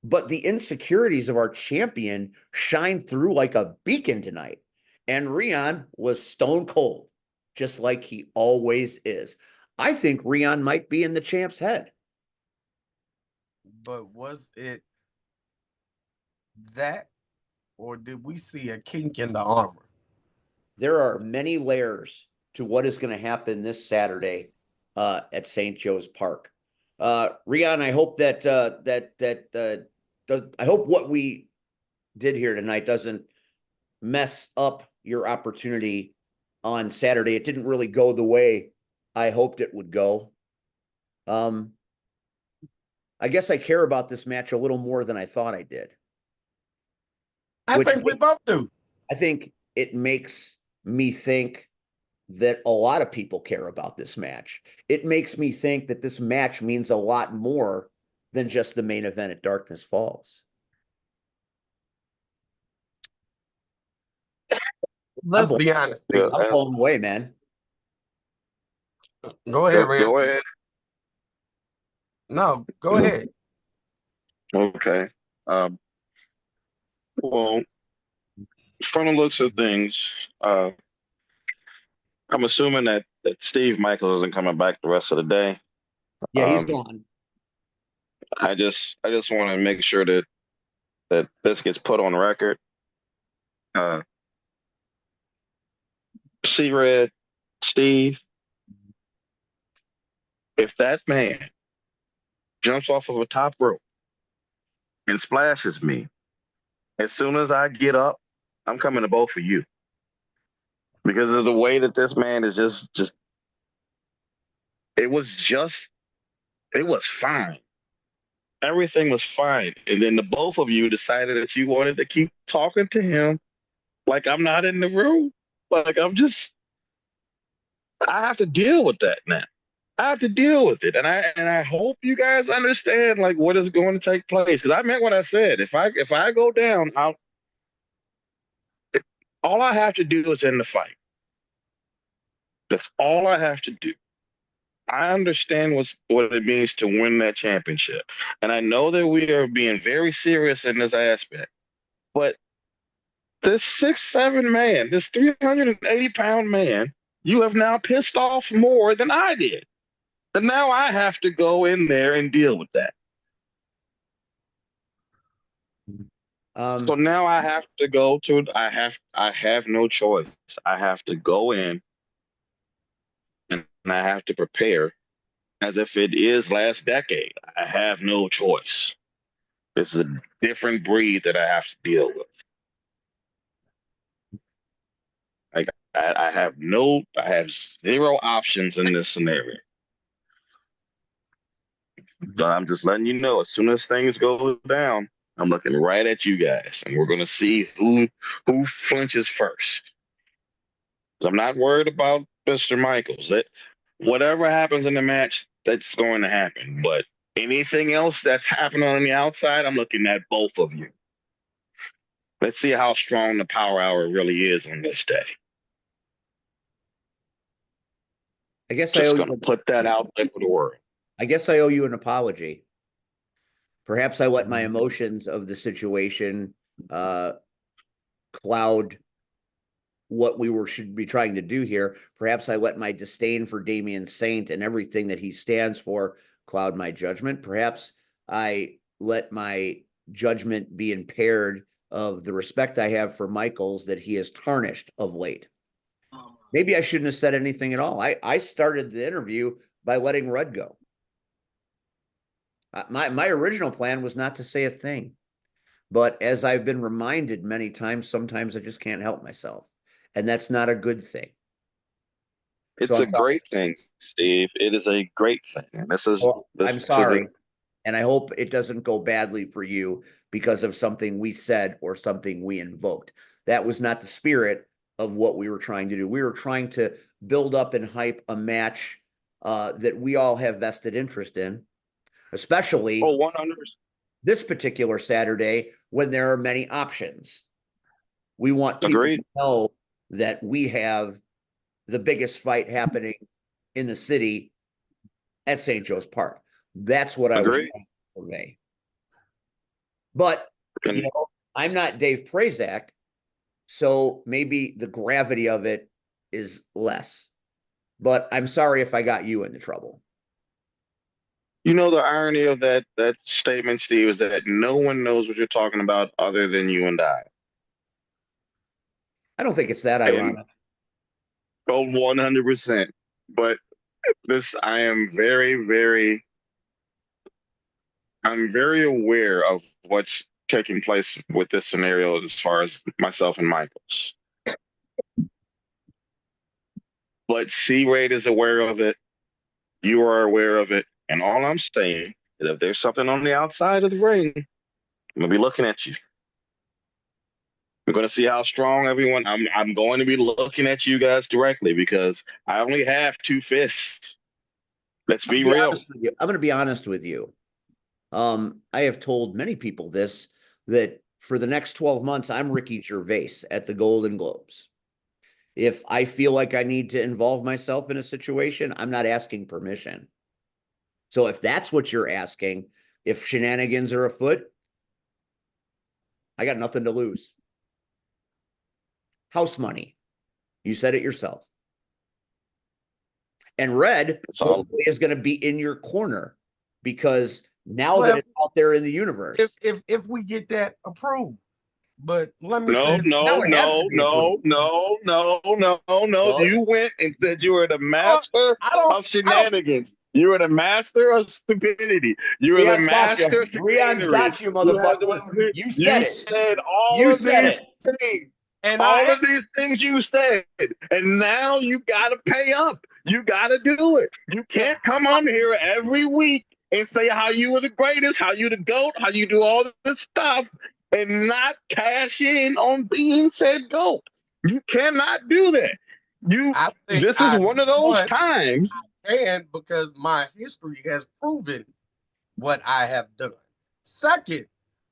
But the insecurities of our champion shined through like a beacon tonight. And Rion was stone cold, just like he always is. I think Rion might be in the champ's head. But was it that, or did we see a kink in the armor? There are many layers to what is going to happen this Saturday at St. Joe's Park. Rion, I hope that I hope what we did here tonight doesn't mess up your opportunity on Saturday. It didn't really go the way I hoped it would go. I guess I care about this match a little more than I thought I did. I think we both do. I think it makes me think that a lot of people care about this match. It makes me think that this match means a lot more than just the main event at Darkness Falls. Let's be honest. Yeah, I'm blown away, man. Go ahead, Red. go ahead. No, go ahead. Okay. Well, from the looks of things, I'm assuming that Steve Michaels isn't coming back the rest of the day. Yeah, he's gone. I just want to make sure that this gets put on record. C-Red, Steve, if that man jumps off of a top rope and splashes me, as soon as I get up, I'm coming to both of you. Because of the way that this man is just it was fine. Everything was fine. And then the both of you decided that you wanted to keep talking to him like I'm not in the room. Like I have to deal with that now. I have to deal with it. And I hope you guys understand like what is going to take place. Because I meant what I said. If I go down, all I have to do is end the fight. That's all I have to do. I understand what it means to win that championship. And I know that we are being very serious in this aspect. But this 6'7" man, this 380-pound man, you have now pissed off more than I did. And now I have to go in there and deal with that. So now I have to go to I have no choice. I have to go in and I have to prepare as if it is last decade. I have no choice. This is a different breed that I have to deal with. Like I have zero options in this scenario. So I'm just letting you know, as soon as things go down, I'm looking right at you guys, and we're gonna see who flinches first. I'm not worried about Mr. Michaels. That whatever happens in the match, that's going to happen. But anything else that's happening on the outside, I'm looking at both of you. Let's see how strong the power hour really is on this day. I guess Just gonna put that out there for the world. I guess I owe you an apology. Perhaps I let my emotions of the situation cloud what we should be trying to do here. Perhaps I let my disdain for Damian Saint and everything that he stands for cloud my judgment. Perhaps I let my judgment be impaired of the respect I have for Michaels that he has tarnished of late. Maybe I shouldn't have said anything at all. I started the interview by letting Rudd go. My original plan was not to say a thing, but as I've been reminded many times, sometimes I just can't help myself, and that's not a good thing. It's a great thing, Steve. It is a great thing. I'm sorry, and I hope it doesn't go badly for you because of something we said or something we invoked. That was not the spirit of what we were trying to do. We were trying to build up and hype a match that we all have vested interest in, especially 100%. This particular Saturday when there are many options. We want people to know that we have the biggest fight happening in the city at St. Joe's Park. That's what I was trying to convey. But, you know, I'm not Dave Prazak, so maybe the gravity of it is less. But I'm sorry if I got you into trouble. You know, the irony of that statement, Steve, is that no one knows what you're talking about other than you and I. I don't think it's that ironic. Oh, 100%. But I am very aware of what's taking place with this scenario as far as myself and Michaels. But C-Rate is aware of it. You are aware of it. And all I'm saying is if there's something on the outside of the ring, I'm going to be looking at you. We're going to see how strong everyone. I'm going to be looking at you guys directly because I only have two fists. Let's be real. I'm going to be honest with you. I have told many people this, that for the next 12 months, I'm Ricky Gervais at the Golden Globes. If I feel like I need to involve myself in a situation, I'm not asking permission. So if that's what you're asking, if shenanigans are afoot, I got nothing to lose. House money. You said it yourself. And Red hopefully is going to be in your corner because now that it's out there in the universe. If we get that approved. But let me No. say No. You went and said you were the master of shenanigans. You were the master of stupidity. You were the master of Rion's got you, motherfucker. You said it. Said all of these things. And all of these things you said. And now you got to pay up. You got to do it. You can't come on here every week and say how you were the greatest, how you the GOAT, how you do all this stuff, and not cash in on being said GOAT. You cannot do that. This is one of those times. And because my history has proven what I have done. Second,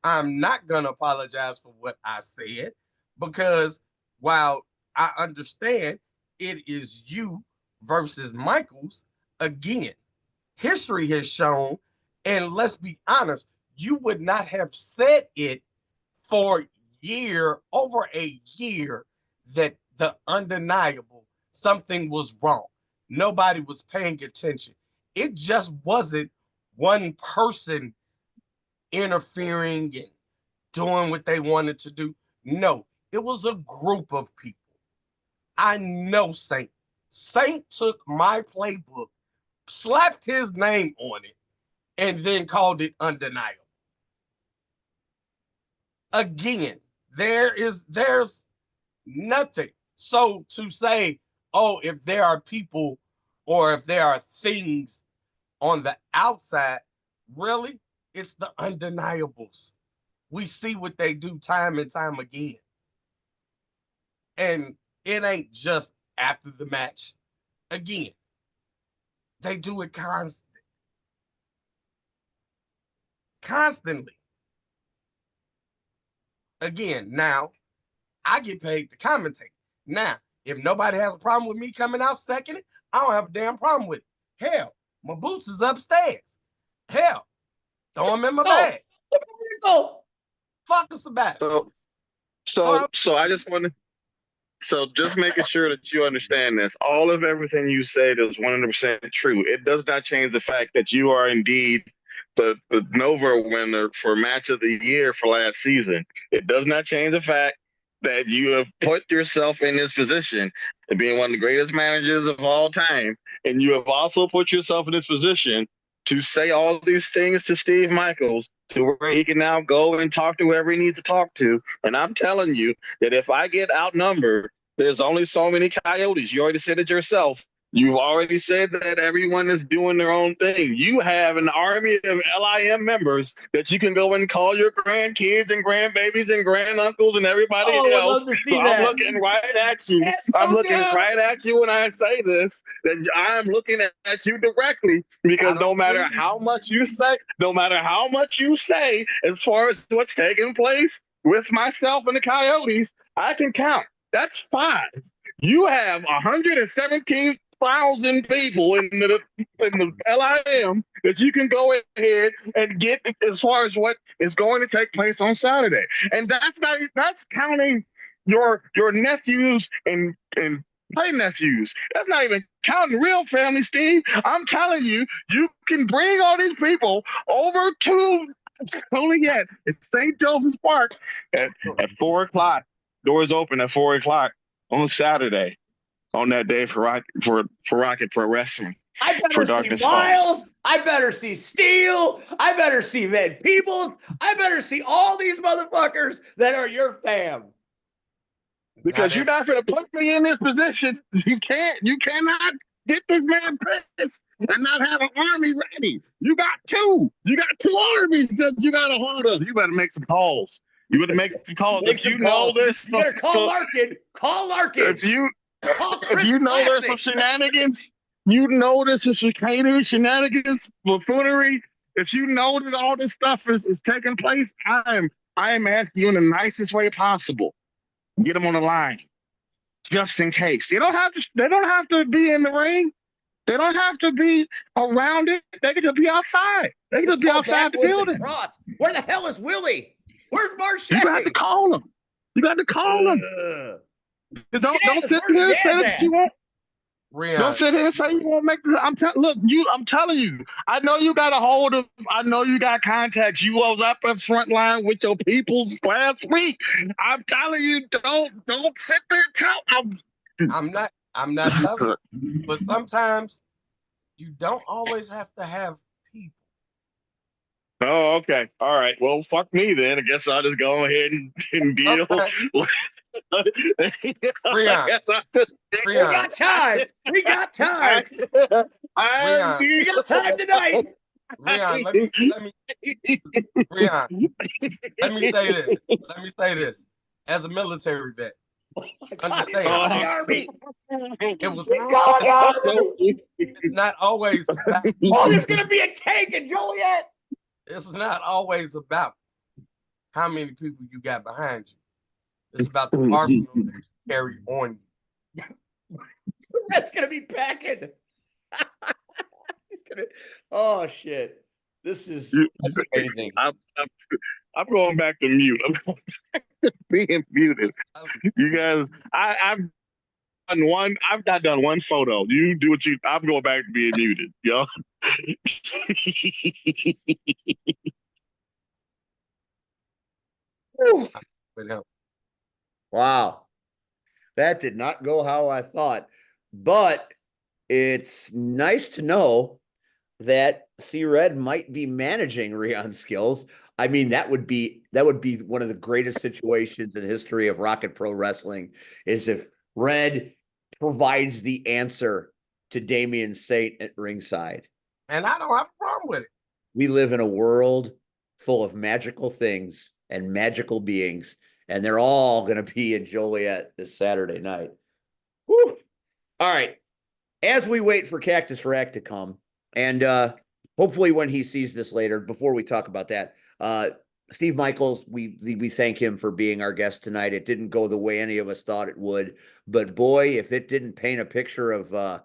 I'm not going to apologize for what I said because while I understand it is you versus Michaels, Again, history has shown, and let's be honest, you would not have said it for over a year, that the undeniable, something was wrong. Nobody was paying attention. It just wasn't one person interfering and doing what they wanted to do. No, it was a group of people. I know Saint. Saint took my playbook, slapped his name on it, and then called it undeniable. Again, there's nothing. So to say, oh, if there are people or if there are things on the outside, really, it's the undeniables. We see what they do time and time again. And it ain't just after the match. Again, they do it constantly. Again, now I get paid to commentate. Now, if nobody has a problem with me coming out second, I don't have a damn problem with it. Hell, my boots is upstairs. Hell, throw them in my bag. Go. Fuck us about it. So I just want to. So just making sure that you understand this. All of everything you said is 100% true. It does not change the fact that you are indeed the Nova winner for match of the year for last season. It does not change the fact that you have put yourself in this position of being one of the greatest managers of all time. And you have also put yourself in this position to say all these things to Steve Michaels, to where he can now go and talk to whoever he needs to talk to. And I'm telling you that if I get outnumbered, there's only so many coyotes. You already said it yourself. You've already said that everyone is doing their own thing. You have an army of LIM members that you can go and call your grandkids and grandbabies and granduncles and everybody Oh, I'd else. love to see So that. I'm looking right at you. That's so I'm looking good. right at you when I say this, that I'm looking at you directly, because no matter how much you say, as far as what's taking place with myself and the Coyotes, I can count. That's 5. You have 117,000 people in the LIM that you can go ahead and get as far as what is going to take place on Saturday. And that's counting your nephews and play nephews. That's not even counting real family, Steve. I'm telling you, you can bring all these people over to it's St. Joseph's Park at 4:00. Doors open at 4:00 on Saturday, on that day for Rocket Pro Wrestling. I better see Miles. I better see Steel. I better see Van Peebles. I better see all these motherfuckers that are your fam. Because you're not going to put me in this position. You cannot get this man pissed and not have an army ready. You got two armies that you got a hold of. You better make some calls. You better make some calls. If you know there's you better call Larkin. Call Larkin. If you know there's some shenanigans, you know there's some chicanery, shenanigans, buffoonery. If you know that all this stuff is taking place, I am asking you in the nicest way possible. Get them on the line, just in case. They don't have to be in the ring. They don't have to be around it. They can just be outside. They can just be outside the building. Where the hell is Willie? Where's Marche? You got to call him. Don't sit here and say that you won't. Rion. Don't sit here and say you won't make this. I'm telling you. I know you got a hold of. I know you got contacts. You was up at front line with your peoples last week. I'm telling you, don't sit there and tell. I'm not telling you, but sometimes you don't always have to have people. Oh, okay. All right. Well, fuck me then. I guess I'll just go ahead and deal. Rion. We got time. We got time. We got time tonight. Rion, let me say this. As a military vet, understand. The army. It's not always about, there's gonna be a tank in Joliet. It's not always about how many people you got behind you. It's about the arsenal that you carry on you. That's gonna be packing. Oh shit. This is You- that's amazing. I'm going back to mute. I'm going back to being muted. You guys, I've done one. I've not done one photo. You do what you. I'm going back to being muted, yo. Whew. With him. Wow. That did not go how I thought. But it's nice to know that C Red might be managing Rion Skillz. I mean, that would be one of the greatest situations in the history of Rocket Pro Wrestling, is if Red provides the answer to Damian Saint at ringside. And I don't have a problem with it. We live in a world full of magical things and magical beings, and they're all going to be in Joliet this Saturday night. Whew. All right. As we wait for Cactus Rack to come, and hopefully when he sees this later, before we talk about that, Steve Michaels, we thank him for being our guest tonight. It didn't go the way any of us thought it would, but boy, if it didn't paint a picture of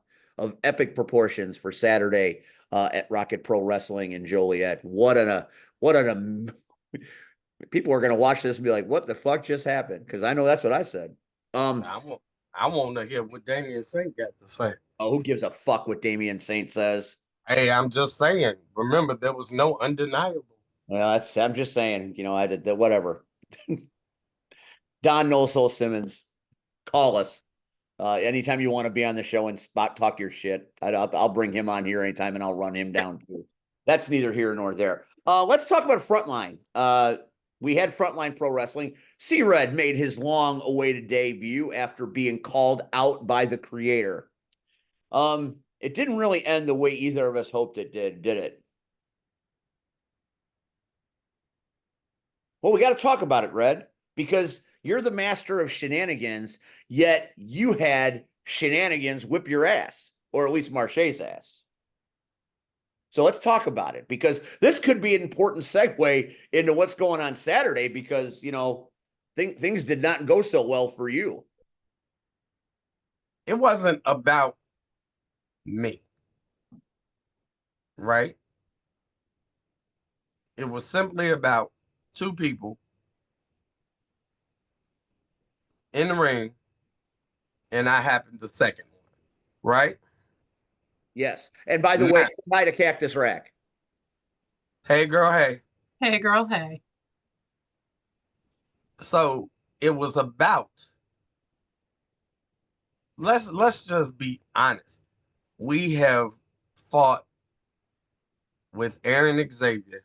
epic proportions for Saturday at Rocket Pro Wrestling in Joliet, what an people are going to watch this and be like, what the fuck just happened? Because I know that's what I said. I want to hear what Damian Saint got to say. Oh, who gives a fuck what Damian Saint says? Hey, I'm just saying. Remember, there was no undeniable. Well, I'm just saying, I did that, whatever. Don Noel Simmons, call us. Anytime you want to be on the show and spot talk your shit, I'll bring him on here anytime and I'll run him down too. That's neither here nor there. Let's talk about Frontline. We had Frontline Pro Wrestling. C-Red made his long-awaited debut after being called out by the creator. It didn't really end the way either of us hoped it did it? Well, we got to talk about it, Red, because you're the master of shenanigans, yet you had shenanigans whip your ass, or at least Marche's ass. So let's talk about it, because this could be an important segue into what's going on Saturday, because, things did not go so well for you. It wasn't about me, right? It was simply about two people in the ring, and I happened the second one, right? Yes. And by the way, say hi to Cactus Rack. Hey, girl, hey. Hey, girl, hey. So it was about, let's just be honest. We have fought with Aaron Xavier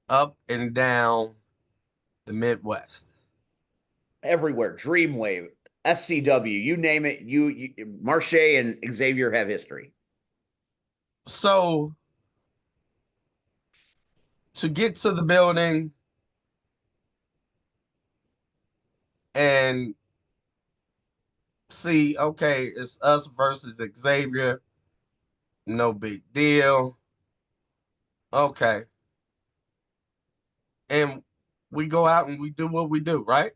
up and down the Midwest. Everywhere. Dreamwave, SCW, you name it. You Marche and Xavier have history. So to get to the building and see, okay, it's us versus Xavier. No big deal. Okay. And we go out and we do what we do, right?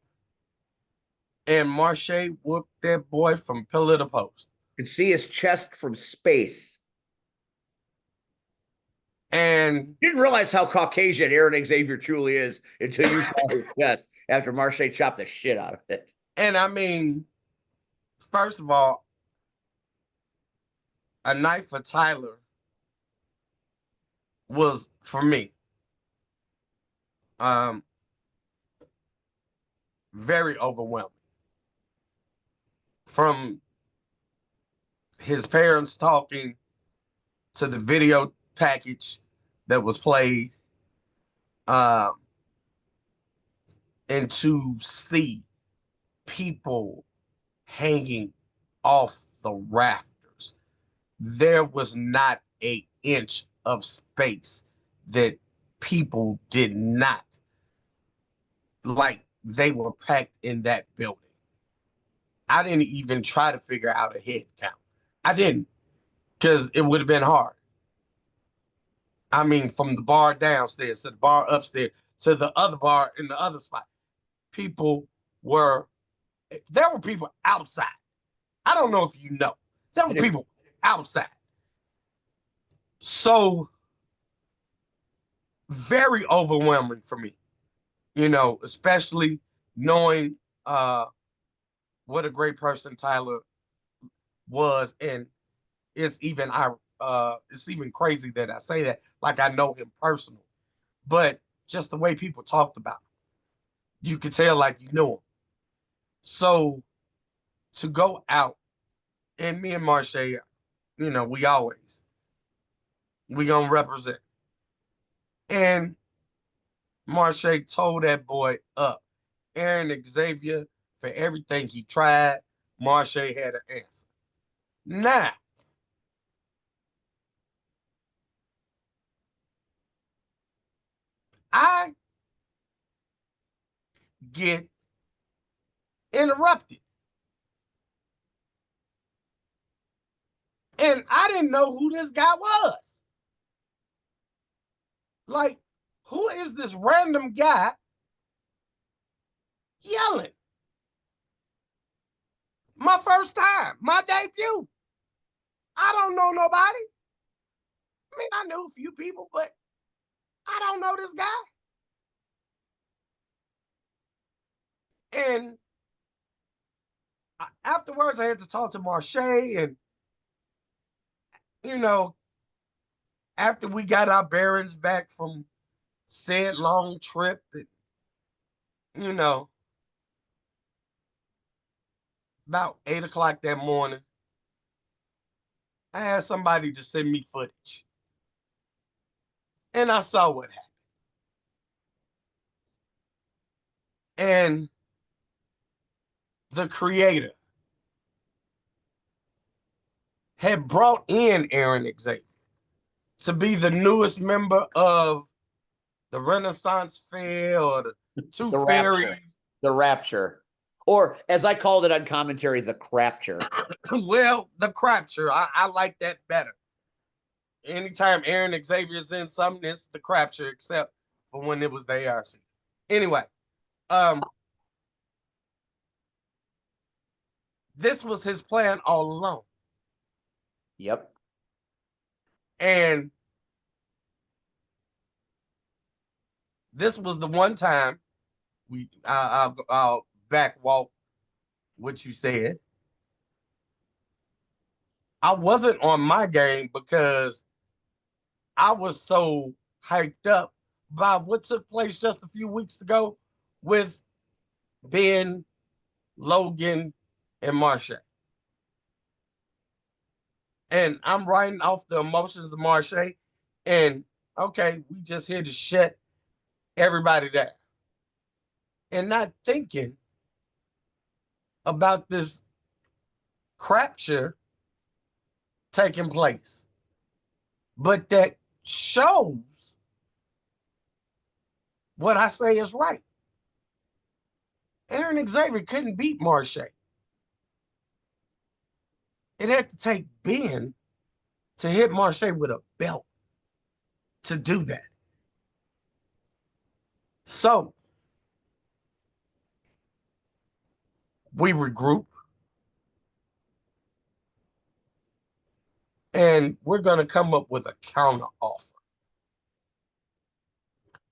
And Marche whooped that boy from pillar to post. You can see his chest from space. And you didn't realize how Caucasian Aaron Xavier truly is until you saw his chest after Marche chopped the shit out of it. And I mean, first of all, a night for Tyler was, for me, very overwhelming. From his parents talking to the video package that was played, and to see people hanging off the rafters. There was not an inch of space that people did not, like, they were packed in that building. I didn't even try to figure out a head count. I didn't, because it would have been hard. I mean, from the bar downstairs to the bar upstairs to the other bar in the other spot, there were people outside. I don't know if you know. There were people outside. So very overwhelming for me, you know, especially knowing what a great person Tyler was. And it's even crazy that I say that, like I know him personally, but just the way people talked about him, you could tell like you knew him. So to go out, and me and Marche, you know, we gonna represent. And Marche told that boy up. Aaron Xavier, for everything he tried, Marche had an answer. Now, I get interrupted. And I didn't know who this guy was. Like, who is this random guy yelling? My first time, my debut. I don't know nobody. I mean, I knew a few people, but I don't know this guy. And afterwards, I had to talk to Marche, and you know, after we got our bearings back from said long trip, and, you know, about 8 o'clock that morning, I had somebody to send me footage. And I saw what happened. And the creator had brought in Aaron Xavier to be the newest member of the Renaissance Fair, or the Two The Fairies. Rapture. The Rapture. Or as I called it on commentary, the Crapture. Well, the Crapture. I like that better. Anytime Aaron Xavier's in something, it's the Crapture, except for when it was the ARC. Anyway, this was his plan all along. Yep. And this was the one time I'll backwalk what you said. I wasn't on my game because I was so hyped up by what took place just a few weeks ago with Ben, Logan, and Marche. And I'm writing off the emotions of Marche. And okay, we just here to shut everybody down. And not thinking about this crapture taking place. But that shows what I say is right. Aaron Xavier couldn't beat Marche. It had to take Ben to hit Marche with a belt to do that. So we regroup, and we're going to come up with a counter offer.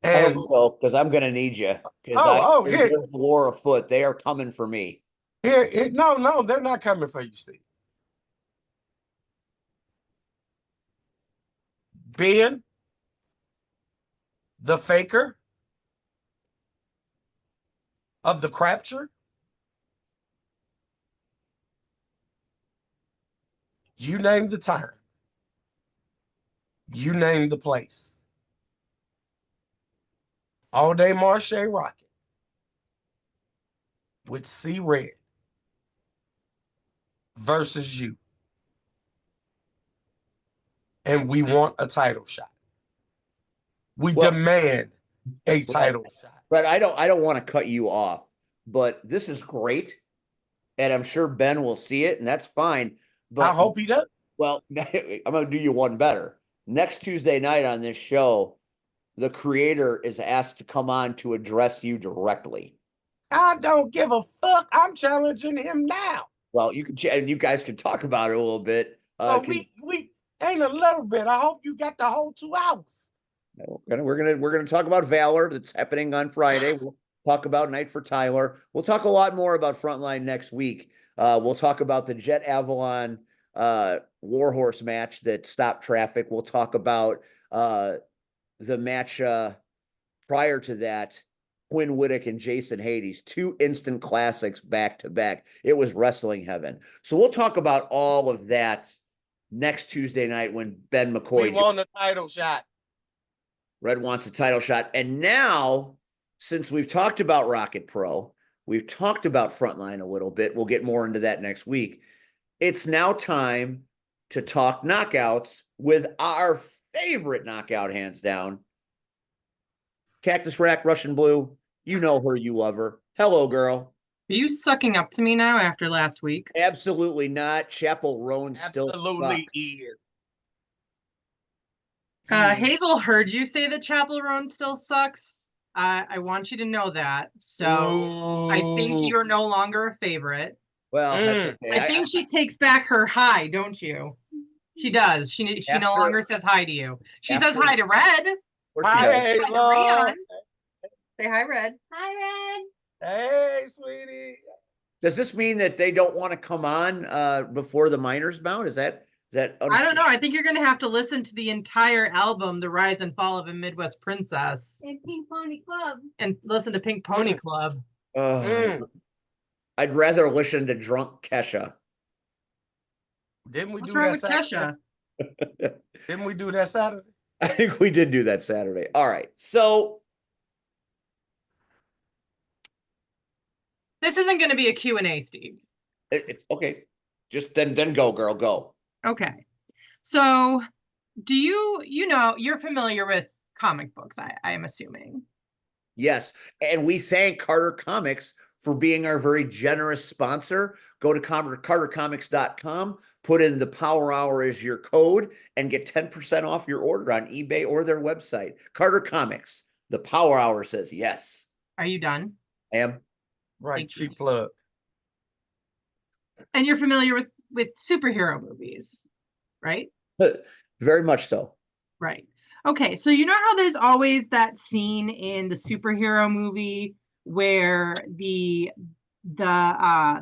I And hope so, because I'm going to need you. here, There's a war afoot. They are coming for me. no, they're not coming for you, Steve. Ben, the faker of the crapture, you name the time, you name the place. All Day Marche Rocket with C Red versus you. And we want a title shot. We demand a title shot. But I don't want to cut you off, but this is great. And I'm sure Ben will see it, and that's fine. But I hope he does. Well, I'm going to do you one better. Next Tuesday night on this show, the creator is asked to come on to address you directly. I don't give a fuck. I'm challenging him now. Well, you guys can talk about it a little bit. So Ain't a little bit. I hope you got the whole 2 hours. We're gonna talk about Valor that's happening on Friday. We'll talk about Night for Tyler. We'll talk a lot more about Frontline next week. We'll talk about the Jet Avalon Warhorse match that stopped traffic. We'll talk about the match prior to that, Quinn Whittick and Jason Hades, 2 instant classics back to back. It was wrestling heaven. So we'll talk about all of that next Tuesday night when Ben McCoy. We won the title shot. Red wants a title shot. And now, since we've talked about Rocket Pro, we've talked about Frontline a little bit. We'll get more into that next week. It's now time to talk knockouts with our favorite knockout, hands down, Cactus Rack, Russian Blue. You know her, you love her. Hello, girl. Are you sucking up to me now after last week? Absolutely not. Chapel Roan still Absolutely sucks. is. Hazel heard you say that Chapel Roan still sucks. I want you to know that. So I think you're no longer a favorite. Well, that's okay. I think she takes back her hi, don't you? She does. She no longer says hi to you. She says hi to Red. Hi, Hi to Hazel. Rion. Say hi, Red. Hi, Red. Hey, sweetie. Does this mean that they don't want to come on before the minors bout? Is that I don't know. I think you're going to have to listen to the entire album, The Rise and Fall of a Midwest Princess. And Pink Pony Club. And listen to Pink Pony Club. I'd rather listen to Drunk Kesha. Didn't we What's do wrong that with Saturday? Kesha? Didn't we do that Saturday? I think we did do that Saturday. All right. So This isn't going to be a Q&A, Steve. it's okay. Just then go, girl, go. Okay. So do you're familiar with comic books, I am assuming. Yes. And we thank Carter Comics for being our very generous sponsor. Go to cartercomics.com, put in the Power Hour as your code, and get 10% off your order on eBay or their website. Carter Comics, the Power Hour says yes. Are you done? I am. Right, Thank she you. plugged. And you're familiar with superhero movies, right? Very much so. Right. Okay, so you know how there's always that scene in the superhero movie where the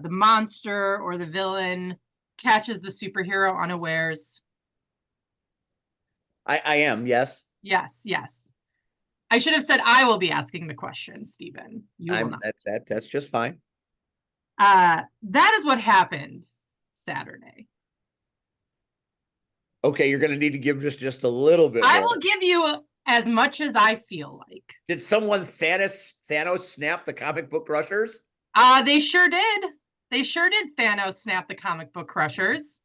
monster or the villain catches the superhero unawares? I am, yes. Yes. I should have said I will be asking the question, Stephen. You will not. That's just fine. That is what happened Saturday. Okay, you're going to need to give just a little bit I more. will give you as much as I feel like. Did someone Thanos snap the comic book rushers? They sure did. They sure did Thanos snap the comic book crushers.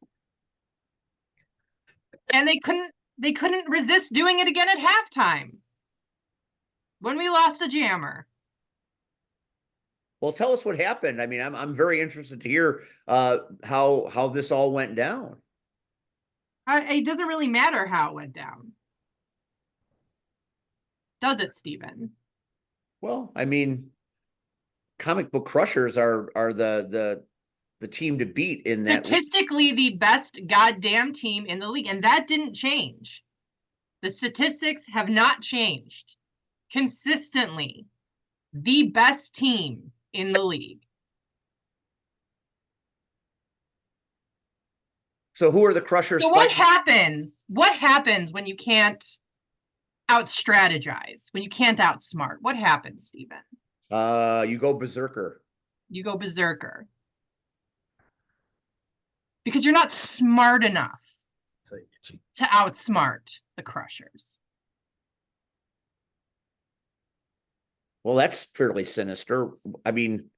And they couldn't resist doing it again at halftime. When we lost a jammer. Well, tell us what happened. I mean, I'm very interested to hear how this all went down. It doesn't really matter how it went down. Does it, Stephen? Well, I mean, comic book crushers are the team to beat in that. Statistically, the best goddamn team in the league, and that didn't change. The statistics have not changed. Consistently, the best team in the league. So who are the crushers? So what happens? What happens when you can't out-strategize, when you can't outsmart? What happens, Stephen? You go berserker. You go berserker. Because you're not smart enough to outsmart the crushers. Well, that's fairly sinister. I mean,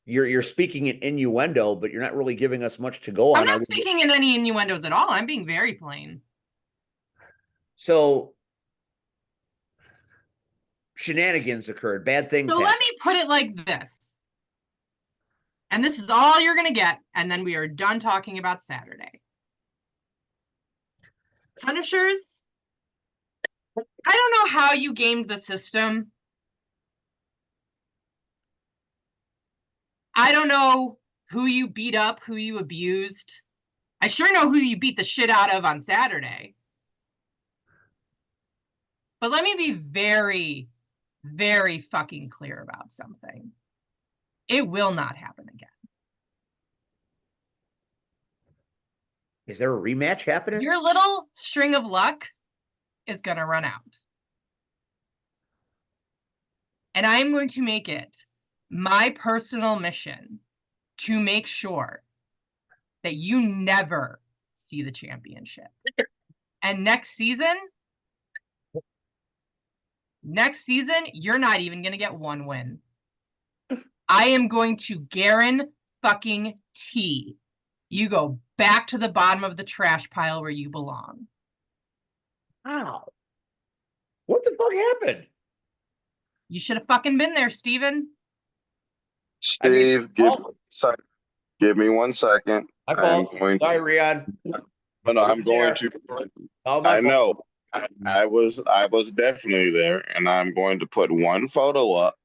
you're speaking in innuendo, but you're not really giving us much to go on. I'm not speaking in any innuendos at all. I'm being very plain. So shenanigans occurred. Bad things So happened. let me put it like this. And this is all you're going to get. And then we are done talking about Saturday. Punishers. I don't know how you gamed the system. I don't know who you beat up, who you abused. I sure know who you beat the shit out of on Saturday. But let me be very, very fucking clear about something. It will not happen again. Is there a rematch happening? Your little string of luck is going to run out. And I am going to make it my personal mission to make sure that you never see the championship. And next season, you're not even going to get one win. I am going to guarantee you go back to the bottom of the trash pile where you belong. Wow. What the fuck happened? You should have fucking been there, Steven. Steve, give me 1 second. My fault. Sorry, Rion. No, I'm going to. I know. I was definitely there, and I'm going to put one photo up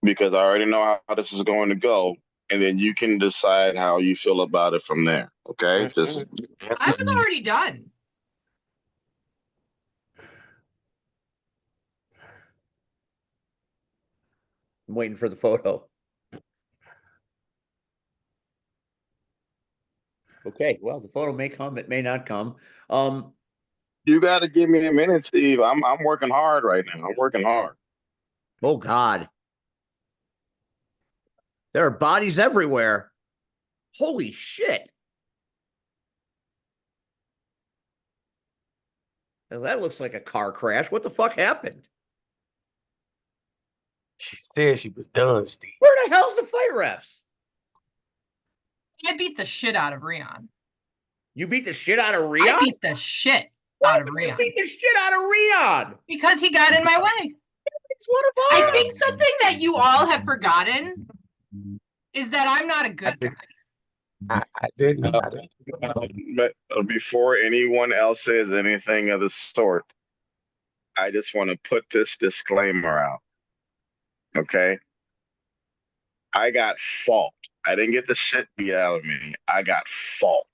because I already know how this is going to go, and then you can decide how you feel about it from there. Okay? I was already done. I'm waiting for the photo. Okay, well, the photo may come, it may not come. You got to give me a minute, Steve. I'm working hard right now. I'm working hard. Oh God, there are bodies everywhere. Holy shit! Now, that looks like a car crash. What the fuck happened? She said she was done, Steve. Where the hell's the fight refs? I beat the shit out of Rion. You beat the shit out of Rion? I beat the shit Why out of did Rion. you beat the shit out of Rion? Because he got in my way. It's one of I us. think something that you all have forgotten is that I'm not a good guy. I didn't. But before anyone else says anything of the sort, I just want to put this disclaimer out. Okay? I got fault. I didn't get the shit beat out of me. I got fault.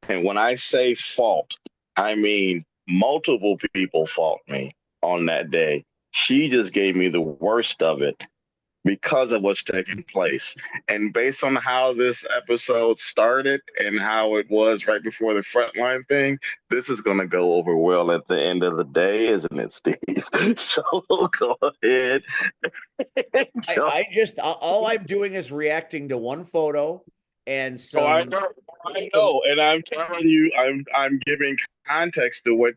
And when I say fault, I mean multiple people fault me on that day. She just gave me the worst of it because of what's taking place. And based on how this episode started and how it was right before the frontline thing, this is going to go over well at the end of the day, isn't it, Steve? So go ahead. All I'm doing is reacting to one photo and some. Oh, I know, and I'm telling you, I'm giving context to what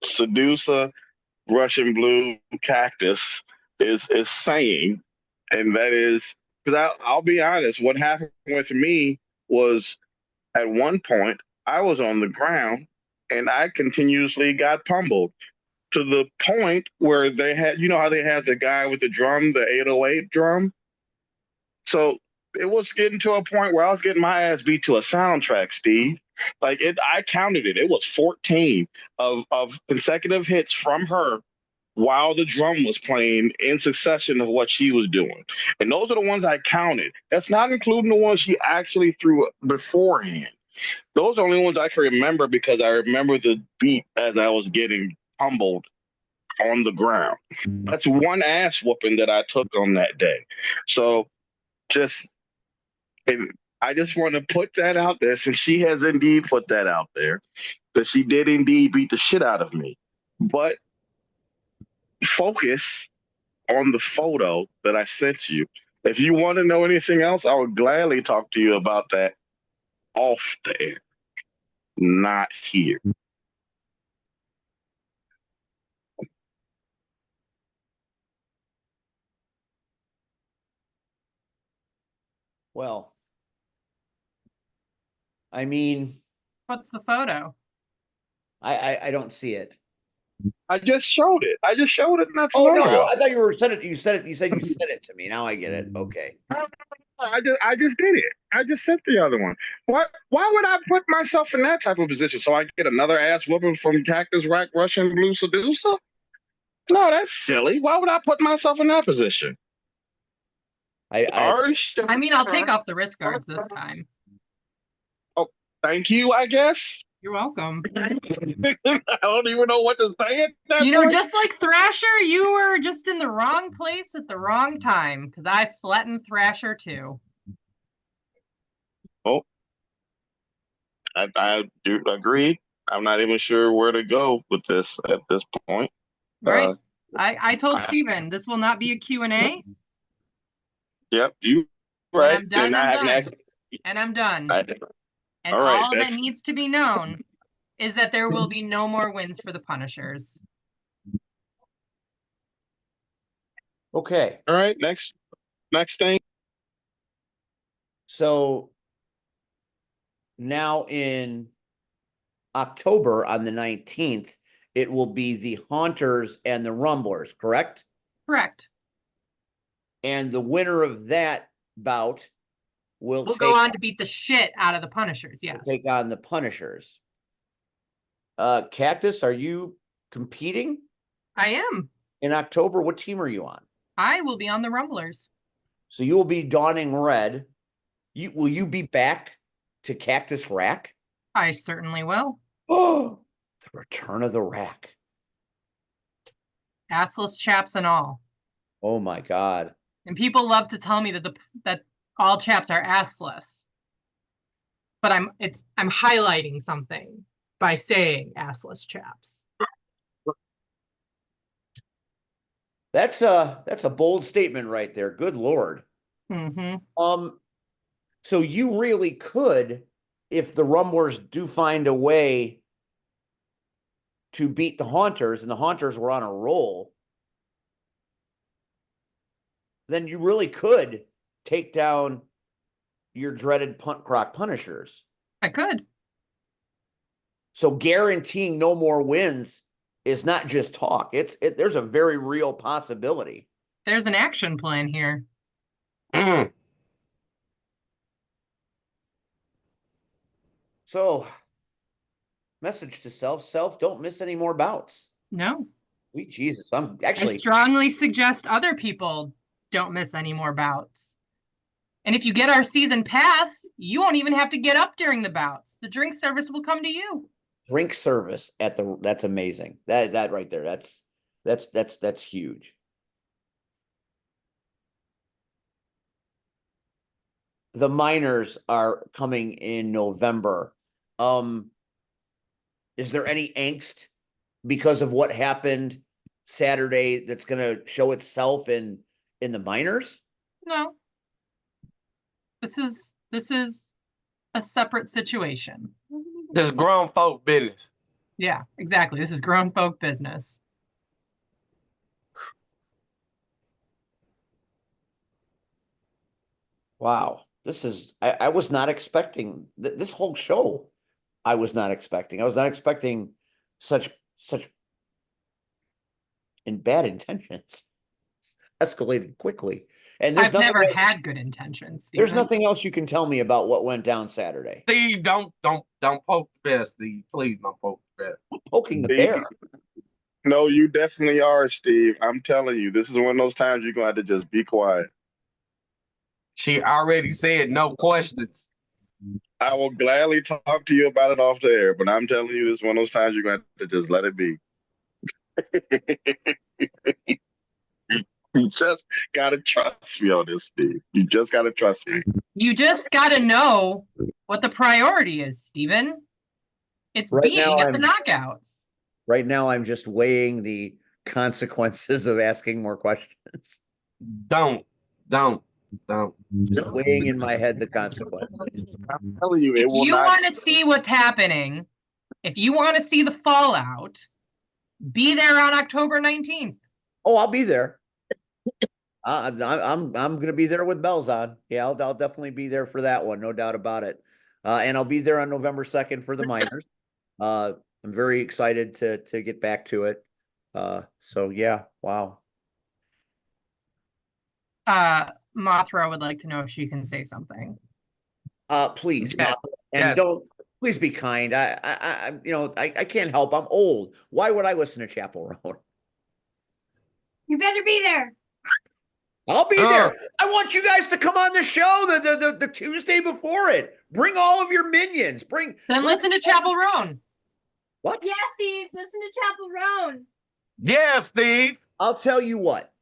Sedusa Russian Blue Cactus is saying, and that is because I'll be honest. What happened with me was at one point I was on the ground and I continuously got pummeled to the point where they had, you know how they had the guy with the drum, the 808 drum. So it was getting to a point where I was getting my ass beat to a soundtrack, Steve. Like I counted it. It was 14 of consecutive hits from her while the drum was playing in succession of what she was doing. And those are the ones I counted. That's not including the ones she actually threw beforehand. Those are the only ones I can remember because I remember the beat as I was getting humbled on the ground. That's one ass whooping that I took on that day. So I just want to put that out there since she has indeed put that out there, that she did indeed beat the shit out of me. But focus on the photo that I sent you. If you want to know anything else, I would gladly talk to you about that off the air, not here. Well, I mean, What's the photo? I don't see it. I just showed it. I just showed it not too Oh long no, ago. I thought you said it. You said you sent it to me. Now I get it. Okay. I just did it. I just sent the other one. Why would I put myself in that type of position so I get another ass whooping from Cactus Rack Russian Blue Seducer? No, that's silly. Why would I put myself in that position? I mean, I'll take off the wrist guards this time. Oh, thank you, I guess. You're welcome. I don't even know what to say at that You know, point. just like Thrasher, you were just in the wrong place at the wrong time because I flattened Thrasher too. Oh, I do agree. I'm not even sure where to go with this at this point. Right. I told Steven this will not be a Q&A. Yep, you When right. I'm done, I'm done. And I'm done. And all right, all that that's needs to be known is that there will be no more wins for the Punishers. Okay. all right. Next thing. So now in October on the 19th, it will be the Haunters and the Rumblers, correct? Correct. And the winner of that bout will We'll go on to beat the shit out of the Punishers, yes. take on the Punishers. Cactus, are you competing I am. in October? What team are you on? I will be on the Rumblers. So you will be donning red. Will you be back to Cactus Rack? I certainly will. Oh, the return of the rack. Assless chaps and all. Oh my God. And people love to tell me that all chaps are assless. But I'm highlighting something by saying assless chaps. That's a bold statement right there. Good Lord. Mm-hmm. So you really could, if the Rumblers do find a way to beat the Haunters, and the Haunters were on a roll, then you really could take down your dreaded punt croc Punishers. I could. So guaranteeing no more wins is not just talk. There's a very real possibility. There's an action plan here. So, message to self, don't miss any more bouts. No. Sweet Jesus. I strongly suggest other people don't miss any more bouts. And if you get our season pass, you won't even have to get up during the bouts. The drink service will come to you. Drink service that's amazing. That right there. That's huge. The minors are coming in November. Is there any angst because of what happened Saturday that's going to show itself in the minors? No. This is a separate situation. This is grown folk business. Yeah, exactly. This is grown folk business. Wow. I was not expecting this whole show. I was not expecting such in bad intentions. Escalated quickly. And I've never had good intentions, Stephen. There's nothing else you can tell me about what went down Saturday. Steve, don't poke the bear, Steve. Please don't poke the bear. I'm poking the bear. No, you definitely are, Steve. I'm telling you, this is one of those times you're gonna have to just be quiet. She already said no questions. I will gladly talk to you about it off the air, but I'm telling you, this is one of those times you're gonna have to just let it be. You just gotta trust me on this, Steve. You just gotta trust me. You just gotta know what the priority is, Stephen. It's Right being now, at the knockouts. Right now, I'm just weighing the consequences of asking more questions. Don't. Just weighing in my head the consequences. I'm telling you, If you want to see what's happening, if you want to see the fallout, be there on October 19th. Oh, I'll be there. I'm gonna be there with bells on. Yeah, I'll definitely be there for that one, no doubt about it. And I'll be there on November 2nd for the minors. I'm very excited to get back to it. So yeah, wow. Mothra would like to know if she can say something. Please, Yes. and Yes. don't. Please be kind. I can't help. I'm old. Why would I listen to Chapel Roan? You better be there. I'll be there. I want you guys to come on the show the Tuesday before it. Bring all of your minions. Then listen to Chapel Roan. What? Yeah, Steve, listen to Chapel Roan. Yeah, Steve. I'll tell you what.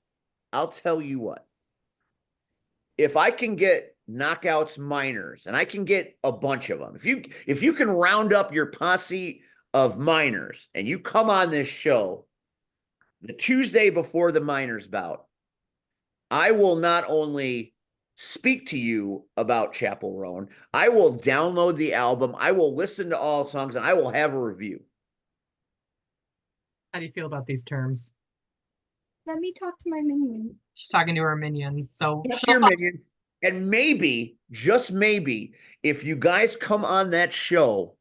If I can get Knockouts minors, and I can get a bunch of them, if you can round up your posse of minors and you come on this show the Tuesday before the minors bout, I will not only speak to you about Chapel Roan, I will download the album, I will listen to all songs, and I will have a review. How do you feel about these terms? Let me talk to my minion. She's talking to her minions. So Your minions. And maybe, just maybe, if you guys come on that show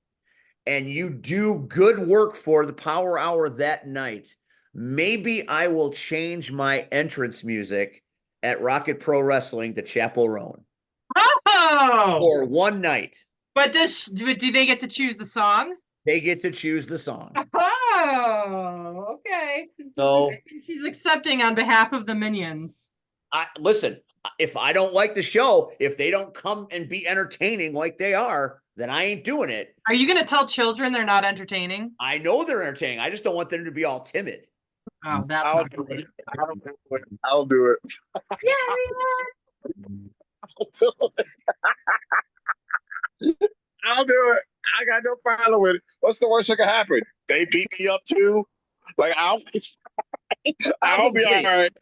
and you do good work for the Power Hour that night, maybe I will change my entrance music at Rocket Pro Wrestling to Chapel Roan for one night. But do they get to choose the song? They get to choose the song. Oh, okay. So She's accepting on behalf of the minions. listen, if I don't like the show, if they don't come and be entertaining like they are, then I ain't doing it. Are you going to tell children they're not entertaining? I know they're entertaining. I just don't want them to be all timid. Oh, that's I'll not do good. it. I'll do it. Yeah, I'll do it. I'll do it. I got no problem with it. What's the worst that could happen? They beat me up too. Like I'll be all right.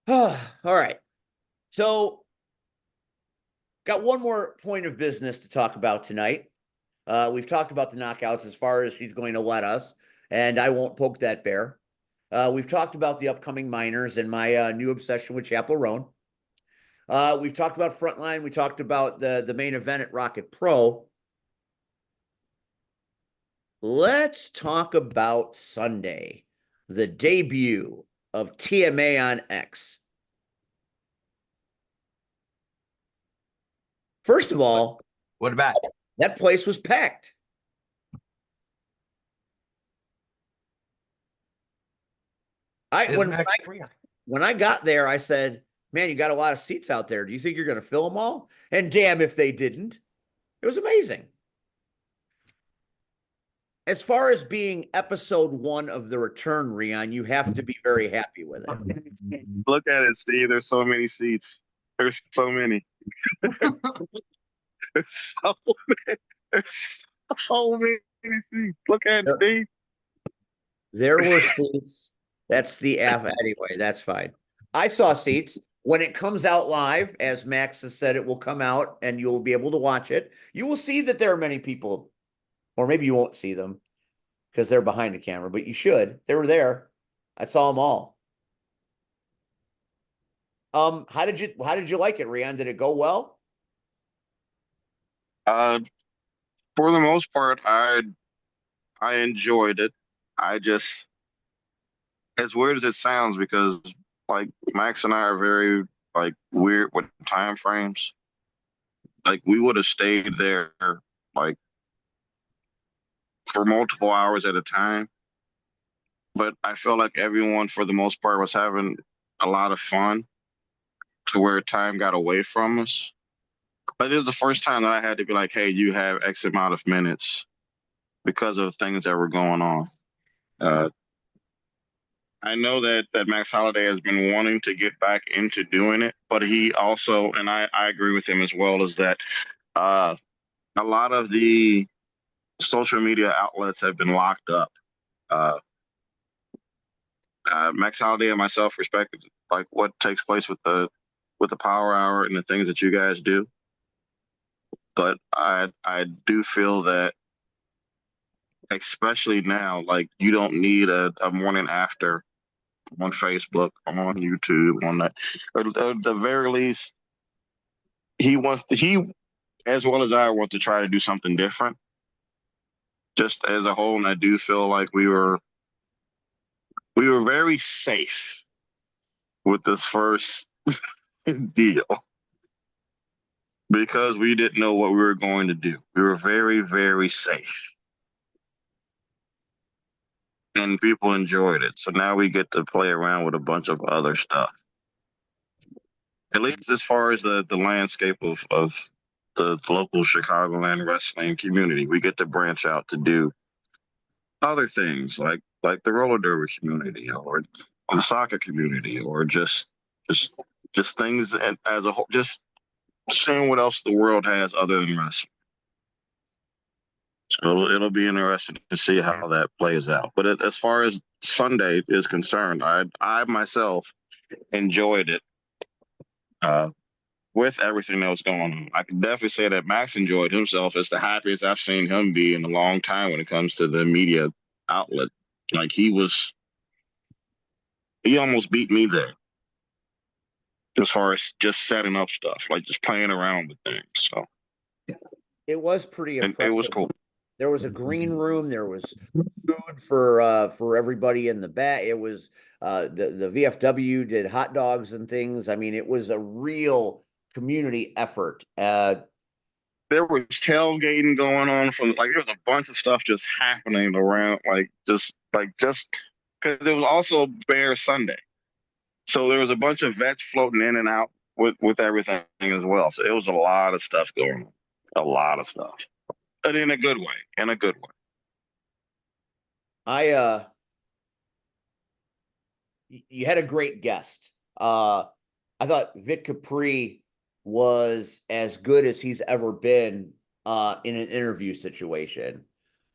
All right. So, got one more point of business to talk about tonight. We've talked about the knockouts as far as she's going to let us, and I won't poke that bear. We've talked about the upcoming minors and my new obsession with Chapel Roan. We've talked about Frontline. We talked about the main event at Rocket Pro. Let's talk about Sunday, the debut of TMA on X. First of all, What about it? that place was packed. When I got there, I said, man, you got a lot of seats out there. Do you think you're going to fill them all? And damn if they didn't. It was amazing. As far as being episode 1 of the return, Rion, you have to be very happy with it. Look at it, Steve. There's so many seats. There's so many. There's so many seats. Look at it, Steve. There were seats. That's the F anyway. That's fine. I saw seats. When it comes out live, as Max has said, it will come out and you'll be able to watch it. You will see that there are many people, or maybe you won't see them because they're behind the camera, but you should. They were there. I saw them all. How did you like it, Rion? Did it go well? For the most part, I enjoyed it. I just, as weird as it sounds, because like Max and I are very like weird with time frames. Like we would have stayed there like for multiple hours at a time. But I feel like everyone, for the most part, was having a lot of fun to where time got away from us. But it was the first time that I had to be like, hey, you have X amount of minutes because of things that were going on. I know that Max Holiday has been wanting to get back into doing it, but he also, and I agree with him as well, is that a lot of the social media outlets have been locked up. Max Holiday and myself respect like what takes place with the Power Hour and the things that you guys do, but I do feel that, especially now, like you don't need a morning after on Facebook, on YouTube, on that. Or at the very least, he as well as I want to try to do something different, just as a whole. And I do feel like we were very safe with this first deal because we didn't know what we were going to do. We were very, very safe. and people enjoyed it. So now we get to play around with a bunch of other stuff. At least as far as the landscape of the local Chicagoland wrestling community, we get to branch out to do other things like the roller derby community or the soccer community or just just things as a whole, just seeing what else the world has other than wrestling. So it'll be interesting to see how that plays out. But as far as Sunday is concerned, I myself enjoyed it with everything that was going on. I can definitely say that Max enjoyed himself. It's the happiest I've seen him be in a long time when it comes to the media outlet. Like he almost beat me there as far as just setting up stuff, like just playing around with things. So It was pretty it impressive. was cool. There was a green room. There was food for everybody in the back. It was the VFW did hot dogs and things. I mean, it was a real community effort. There was tailgating going on from like there was a bunch of stuff just happening around just because there was also Bear Sunday, so there was a bunch of vets floating in and out with everything as well. So it was a lot of stuff going on, a lot of stuff, but in a good way, in a good way. You had a great guest. I thought Vic Capri was as good as he's ever been in an interview situation.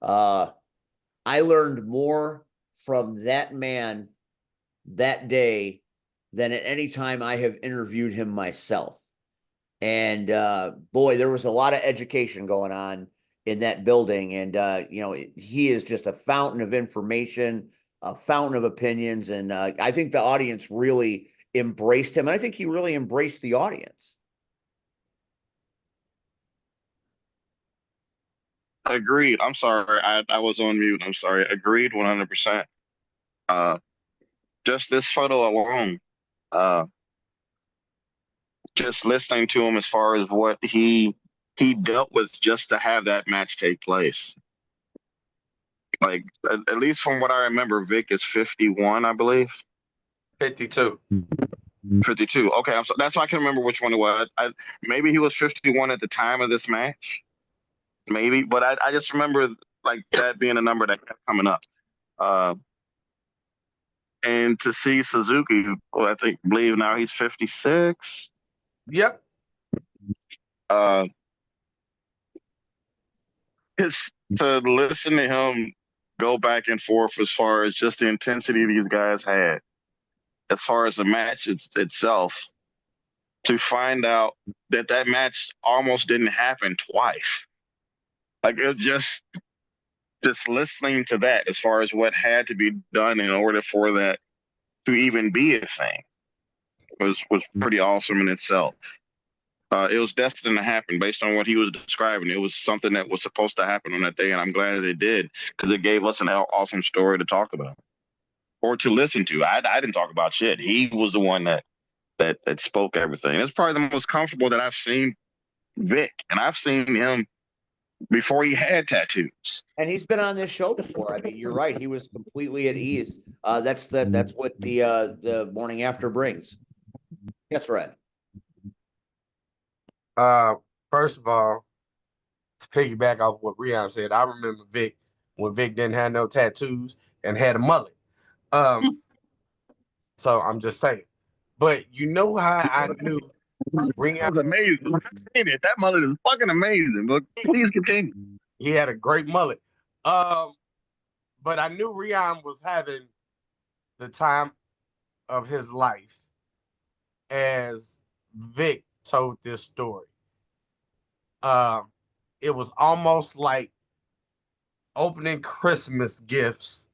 I learned more from that man that day than at any time I have interviewed him myself. And boy, there was a lot of education going on in that building. And, he is just a fountain of information, a fountain of opinions. And I think the audience really embraced him. I think he really embraced the audience. Agreed. I'm sorry. I was on mute. I'm sorry. Agreed 100%. Just this photo alone, just listening to him as far as what he dealt with just to have that match take place. Like at least from what I remember, Vic is 51, I believe. 52. 52. Okay, that's why I can remember which one it was. Maybe he was 51 at the time of this match. Maybe, but I just remember like that being a number that kept coming up. And to see Suzuki, who I believe now he's 56. Yep. It's to listen to him go back and forth as far as just the intensity these guys had, as far as the match itself, to find out that match almost didn't happen twice. Like it just listening to that as far as what had to be done in order for that to even be a thing was pretty awesome in itself. It was destined to happen based on what he was describing. It was something that was supposed to happen on that day, and I'm glad that it did because it gave us an awesome story to talk about or to listen to. I didn't talk about shit. He was the one that spoke everything. It's probably the most comfortable that I've seen Vic, and I've seen him before he had tattoos. And he's been on this show before. I mean, you're right. He was completely at ease. That's what the morning after brings. Yes, Red. First of all, to piggyback off what Rion said, I remember Vic when Vic didn't have no tattoos and had a mullet. So I'm just saying. But you know how I knew Rion was amazing. I've seen it. That mullet is fucking amazing. But please continue. He had a great mullet. But I knew Rion was having the time of his life as Vic told this story. It was almost like opening Christmas gifts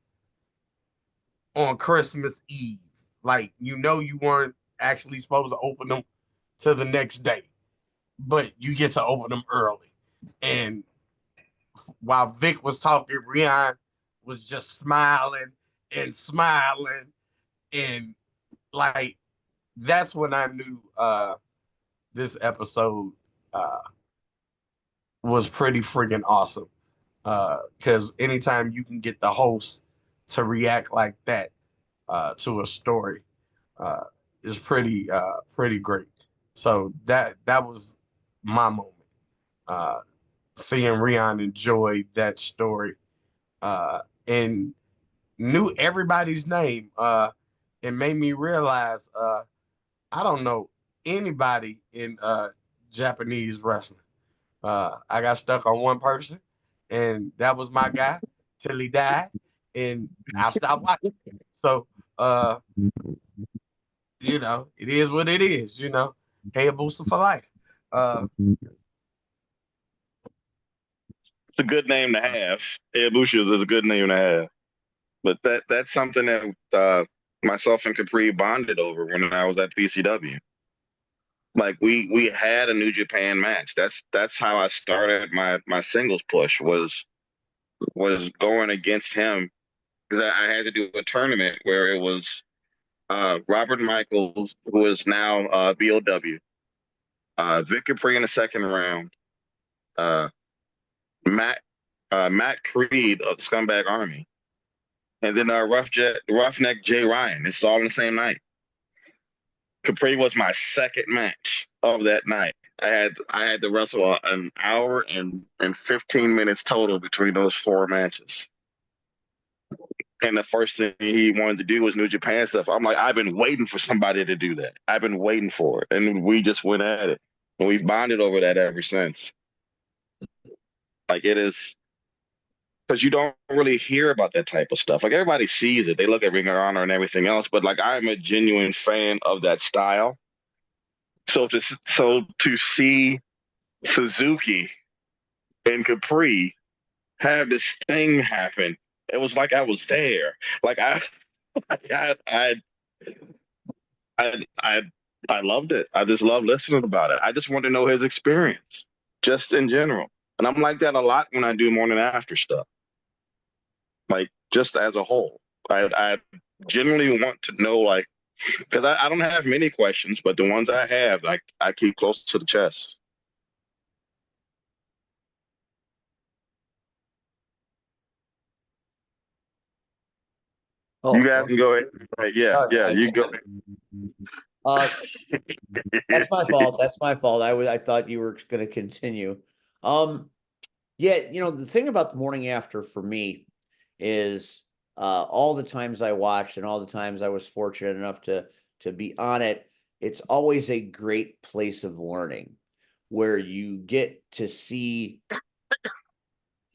on Christmas Eve. Like, you weren't actually supposed to open them till the next day, but you get to open them early. And while Vic was talking, Rion was just smiling and smiling. And like, that's when I knew this episode was pretty freaking awesome. Because anytime you can get the host to react like that to a story is pretty great. So that was my moment. Seeing Rion enjoy that story and knew everybody's name. It made me realize I don't know anybody in Japanese wrestling. I got stuck on one person, and that was my guy till he died, and I stopped watching. So, it is what it is. Hayabusa for life. It's a good name to have. Hayabusa is a good name to have. But that's something that myself and Capri bonded over when I was at PCW. Like we had a New Japan match. That's how I started my singles push was going against him because I had to do a tournament where it was Robert Michaels, who is now BOW, Vic Capri in the second round, uh, Matt Creed of the Scumbag Army, and then Roughneck Jay Ryan. It's all in the same night. Capri was my second match of that night. I had to wrestle an hour and 15 minutes total between those 4 matches. And the first thing he wanted to do was New Japan stuff. I'm like, I've been waiting for somebody to do that. I've been waiting for it. And we just went at it. And we've bonded over that ever since. Like it is, because you don't really hear about that type of stuff. Like everybody sees it. They look at Ring of Honor and everything else. But like I'm a genuine fan of that style. So to see Suzuki and Capri have this thing happen, it was like I was there. Like I loved it. I just love listening about it. I just want to know his experience, just in general. And I'm like that a lot when I do morning after stuff. Like just as a whole, I genuinely want to know, like, because I don't have many questions, but the ones I have, like, I keep close to the chest. Oh, You guys can go ahead. Right, yeah, you go. That's my fault. That's my fault. I thought you were going to continue. Yeah, the thing about the morning after for me is all the times I watched and all the times I was fortunate enough to be on it, it's always a great place of learning where you get to see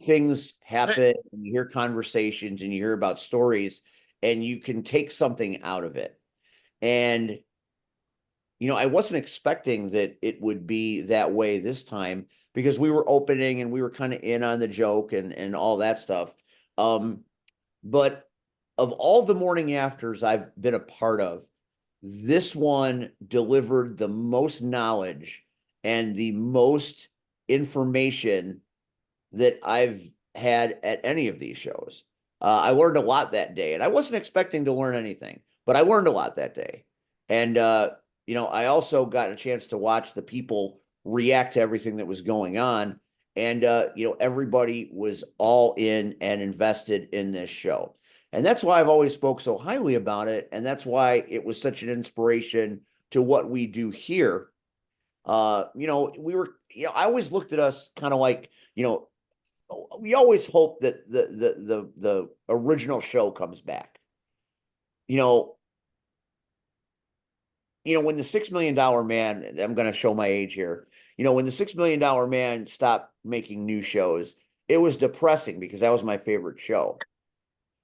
things happen and you hear conversations and you hear about stories and you can take something out of it. And I wasn't expecting that it would be that way this time because we were opening and we were kind of in on the joke and all that stuff. But of all the morning afters I've been a part of, this one delivered the most knowledge and the most information that I've had at any of these shows. I learned a lot that day, and I wasn't expecting to learn anything, but I learned a lot that day. And I also got a chance to watch the people react to everything that was going on. And everybody was all in and invested in this show. And that's why I've always spoke so highly about it. And that's why it was such an inspiration to what we do here. We were, I always looked at us kind of like, we always hope that the original show comes back. When the $6 Million Man, I'm going to show my age here. When the $6 Million Man stopped making new shows, it was depressing because that was my favorite show.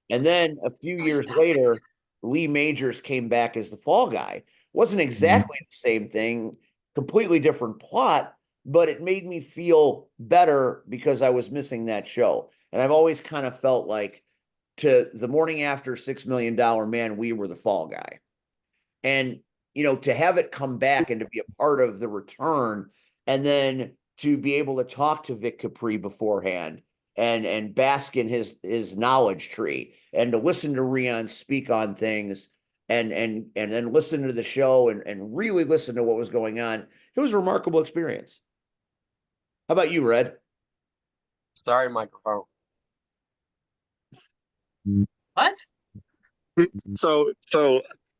And then a few years later, Lee Majors came back as the fall guy. Wasn't exactly the same thing, completely different plot, but it made me feel better because I was missing that show. And I've always kind of felt like to the morning after $6 Million Man, we were the fall guy. And, to have it come back and to be a part of the return and then to be able to talk to Vic Capri beforehand and bask in his knowledge tree and to listen to Rion speak on things and then listen to the show and really listen to what was going on. It was a remarkable experience. How about you, Red? Sorry, microphone. What? So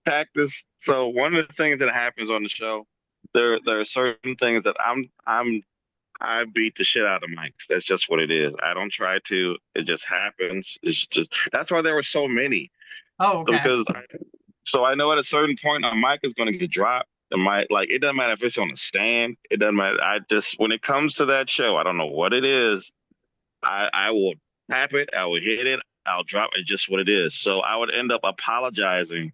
Cactus. So one of the things that happens on the show, there are certain things that I beat the shit out of Mike. That's just what it is. I don't try to. It just happens. It's just that's why there were so many. Oh, okay. Because so I know at a certain point a mic is going to get dropped. The mic, like it doesn't matter if it's on a stand. It doesn't matter. I just when it comes to that show, I don't know what it is. I will tap it. I will hit it. I'll drop it. Just what it is. So I would end up apologizing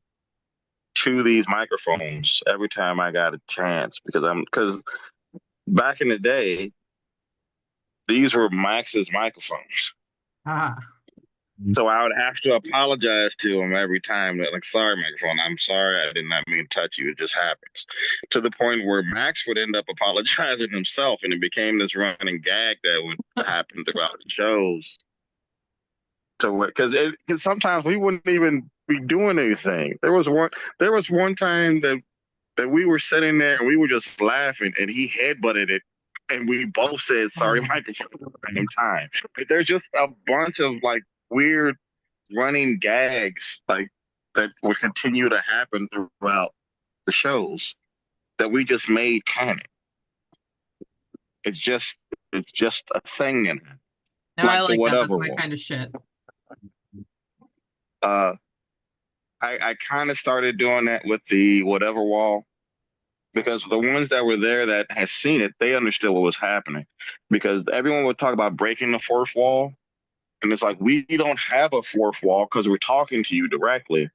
to these microphones every time I got a chance because back in the day, these were Max's microphones. Ah. So I would have to apologize to him every time that, like, sorry, microphone, I'm sorry, I did not mean to touch you. It just happens. To the point where Max would end up apologizing himself, and it became this running gag that would happen throughout the shows. So, because sometimes we wouldn't even be doing anything. There was one time that we were sitting there and we were just laughing, and he headbutted it. And we both said, sorry, microphone at the same time. But there's just a bunch of like weird running gags like that would continue to happen throughout the shows that we just made canon. It's just a thing in it. No, Like I the like that. That's whatever my one. kind of shit. I kind of started doing that with the whatever wall because the ones that were there that had seen it, they understood what was happening. Because everyone would talk about breaking the fourth wall. And it's like, we don't have a fourth wall because we're talking to you directly.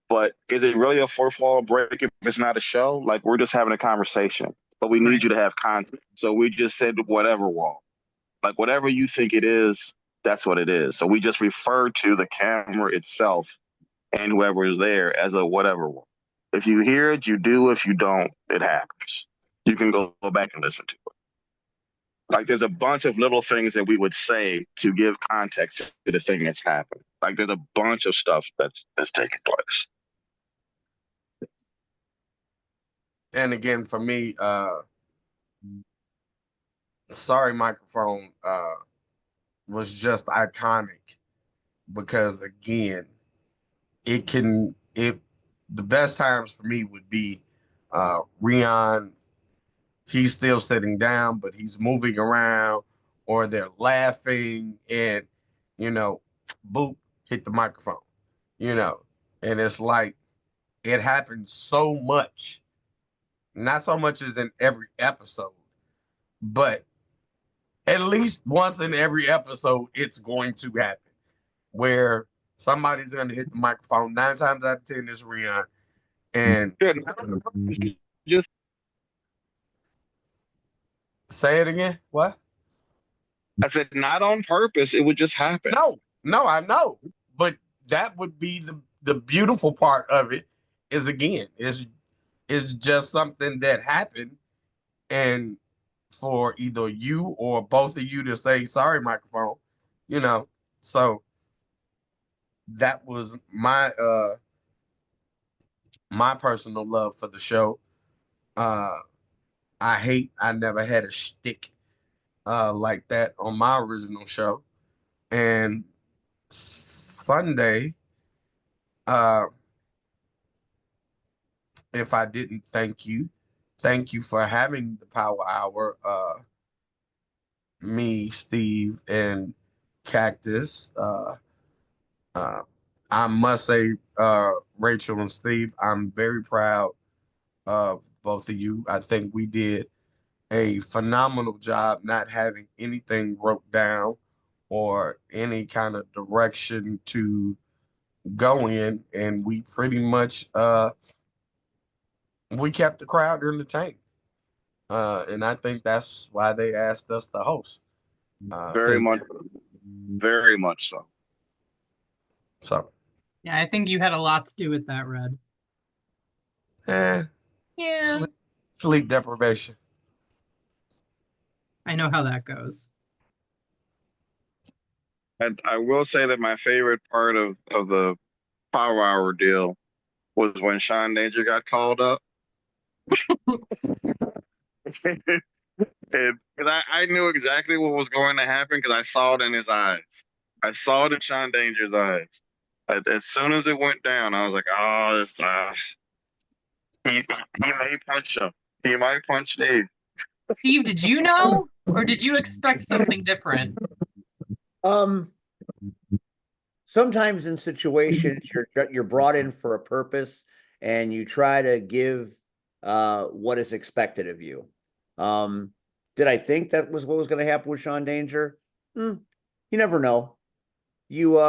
But is it really a fourth wall break if it's not a show? Like, we're just having a conversation, but we need you to have content. So we just said whatever wall. Like, whatever you think it is, that's what it is. So we just refer to the camera itself and whoever is there as a whatever wall. If you hear it, you do. If you don't, it happens. You can go back and listen to it. Like there's a bunch of little things that we would say to give context to the thing that's happened. Like there's a bunch of stuff that's taking place. And again, for me, sorry, microphone was just iconic because again, the best times for me would be Rion. He's still sitting down, but he's moving around, or they're laughing, and boop, hit the microphone, and it's like it happens so much, not so much as in every episode, but at least once in every episode, it's going to happen where somebody's going to hit the microphone. 9 times out of 10 is Rion, and Just say it again. What? I said not on purpose. It would just happen. No, I know, but that would be the beautiful part of it. Is again, is just something that happened, and for either you or both of you to say sorry, microphone, so that was my personal love for the show. I never had a shtick like that on my original show. And Sunday, if I didn't thank you for having the Power Hour. Me, Steve, and Cactus. I must say, Rachel and Steve, I'm very proud of both of you. I think we did a phenomenal job not having anything wrote down or any kind of direction to go in, and we pretty much we kept the crowd entertained. And I think that's why they asked us to host. Very much so. So, Yeah, I think you had a lot to do with that, Red. Yeah. Sleep deprivation. I know how that goes. And I will say that my favorite part of the Power Hour deal was when Sean Danger got called up. And because I knew exactly what was going to happen because I saw it in his eyes. I saw it in Sean Danger's eyes. As soon as it went down, I was like, "Oh, he may punch him. He might punch Dave." Steve, did you know, or did you expect something different? Um, sometimes in situations you're brought in for a purpose and you try to give what is expected of you. Did I think that was what was going to happen with Sean Danger? You never know. You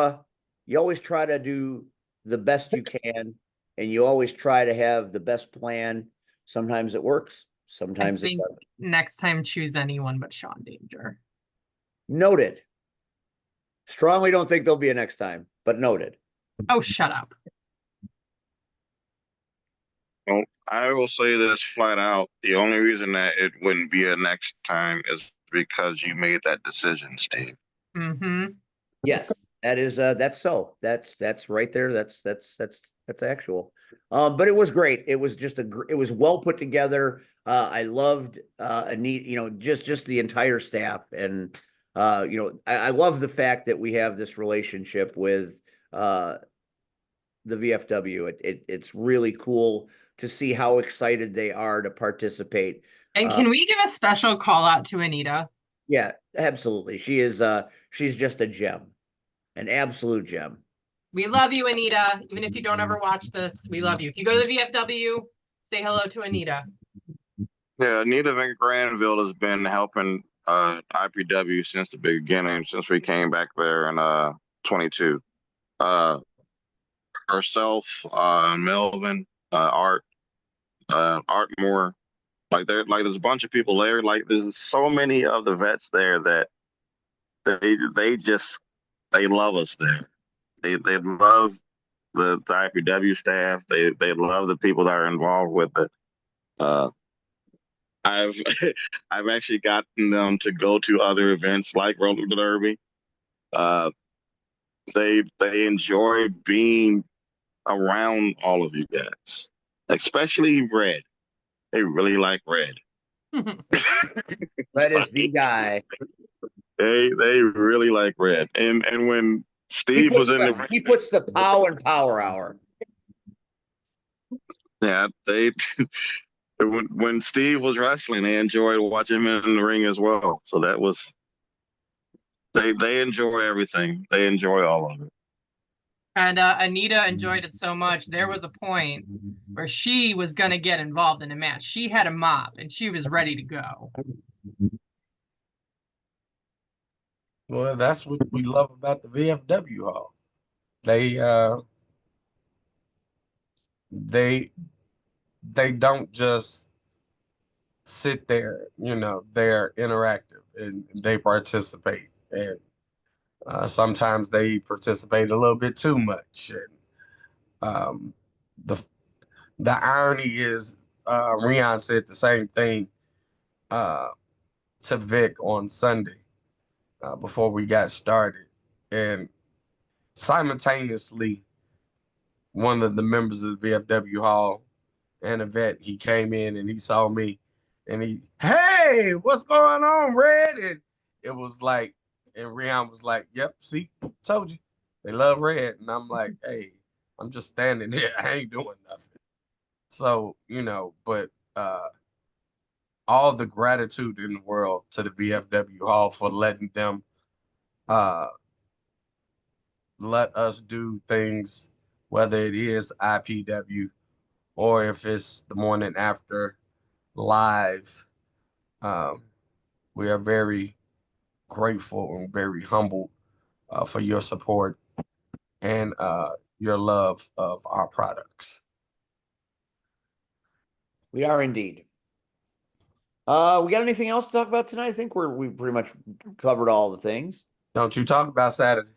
always try to do the best you can, and you always try to have the best plan. Sometimes it works, I sometimes it think doesn't. next time choose anyone but Sean Danger. Noted. Strongly don't think there'll be a next time, but noted. Oh, shut up. Well, I will say this flat out: the only reason that it wouldn't be a next time is because you made that decision, Steve. Mm-hmm. Yes, that is that's so. That's right there. That's actual. But it was great. It was just it was well put together. I loved Anita, just the entire staff. And I love the fact that we have this relationship with the VFW. It's really cool to see how excited they are to participate. And can we give a special call out to Anita? Yeah, absolutely. She's just a gem. An absolute gem. We love you, Anita. Even if you don't ever watch this, we love you. If you go to the VFW, say hello to Anita. Yeah, Anita Van Granville has been helping IPW since the beginning, since we came back there in 22. Herself, Melvin, Art, Art Moore. There's a bunch of people there. Like there's so many of the vets there that they love us there. They love the IPW staff. They love the people that are involved with it. I've I've actually gotten them to go to other events like Roller Derby. Uh, they enjoy being around all of you guys, especially Red. They really like Red. That is the guy. They really like Red. And when Steve was in He puts the pow in Power Hour. Yeah, they when Steve was wrestling, they enjoyed watching him in the ring as well. So that was they enjoy everything. They enjoy all of it. And Anita enjoyed it so much. There was a point where she was going to get involved in a match. She had a mop and she was ready to go. Well, that's what we love about the VFW Hall. They don't just sit there, they're interactive and they participate. And sometimes they participate a little bit too much. And the the irony is, Rion said the same thing to Vic on Sunday before we got started. And simultaneously, one of the members of the VFW Hall and a vet, he came in and he saw me and hey, what's going on, Red? And it was like, and Rion was like, yep, see, told you. They love Red. And I'm like, hey, I'm just standing here. I ain't doing nothing. So, but all the gratitude in the world to the VFW Hall for letting them let us do things, whether it is IPW or if it's the morning after live. We are very grateful and very humbled for your support and your love of our products. We are indeed. We got anything else to talk about tonight? I think we've pretty much covered all the things. Don't you talk about Saturday?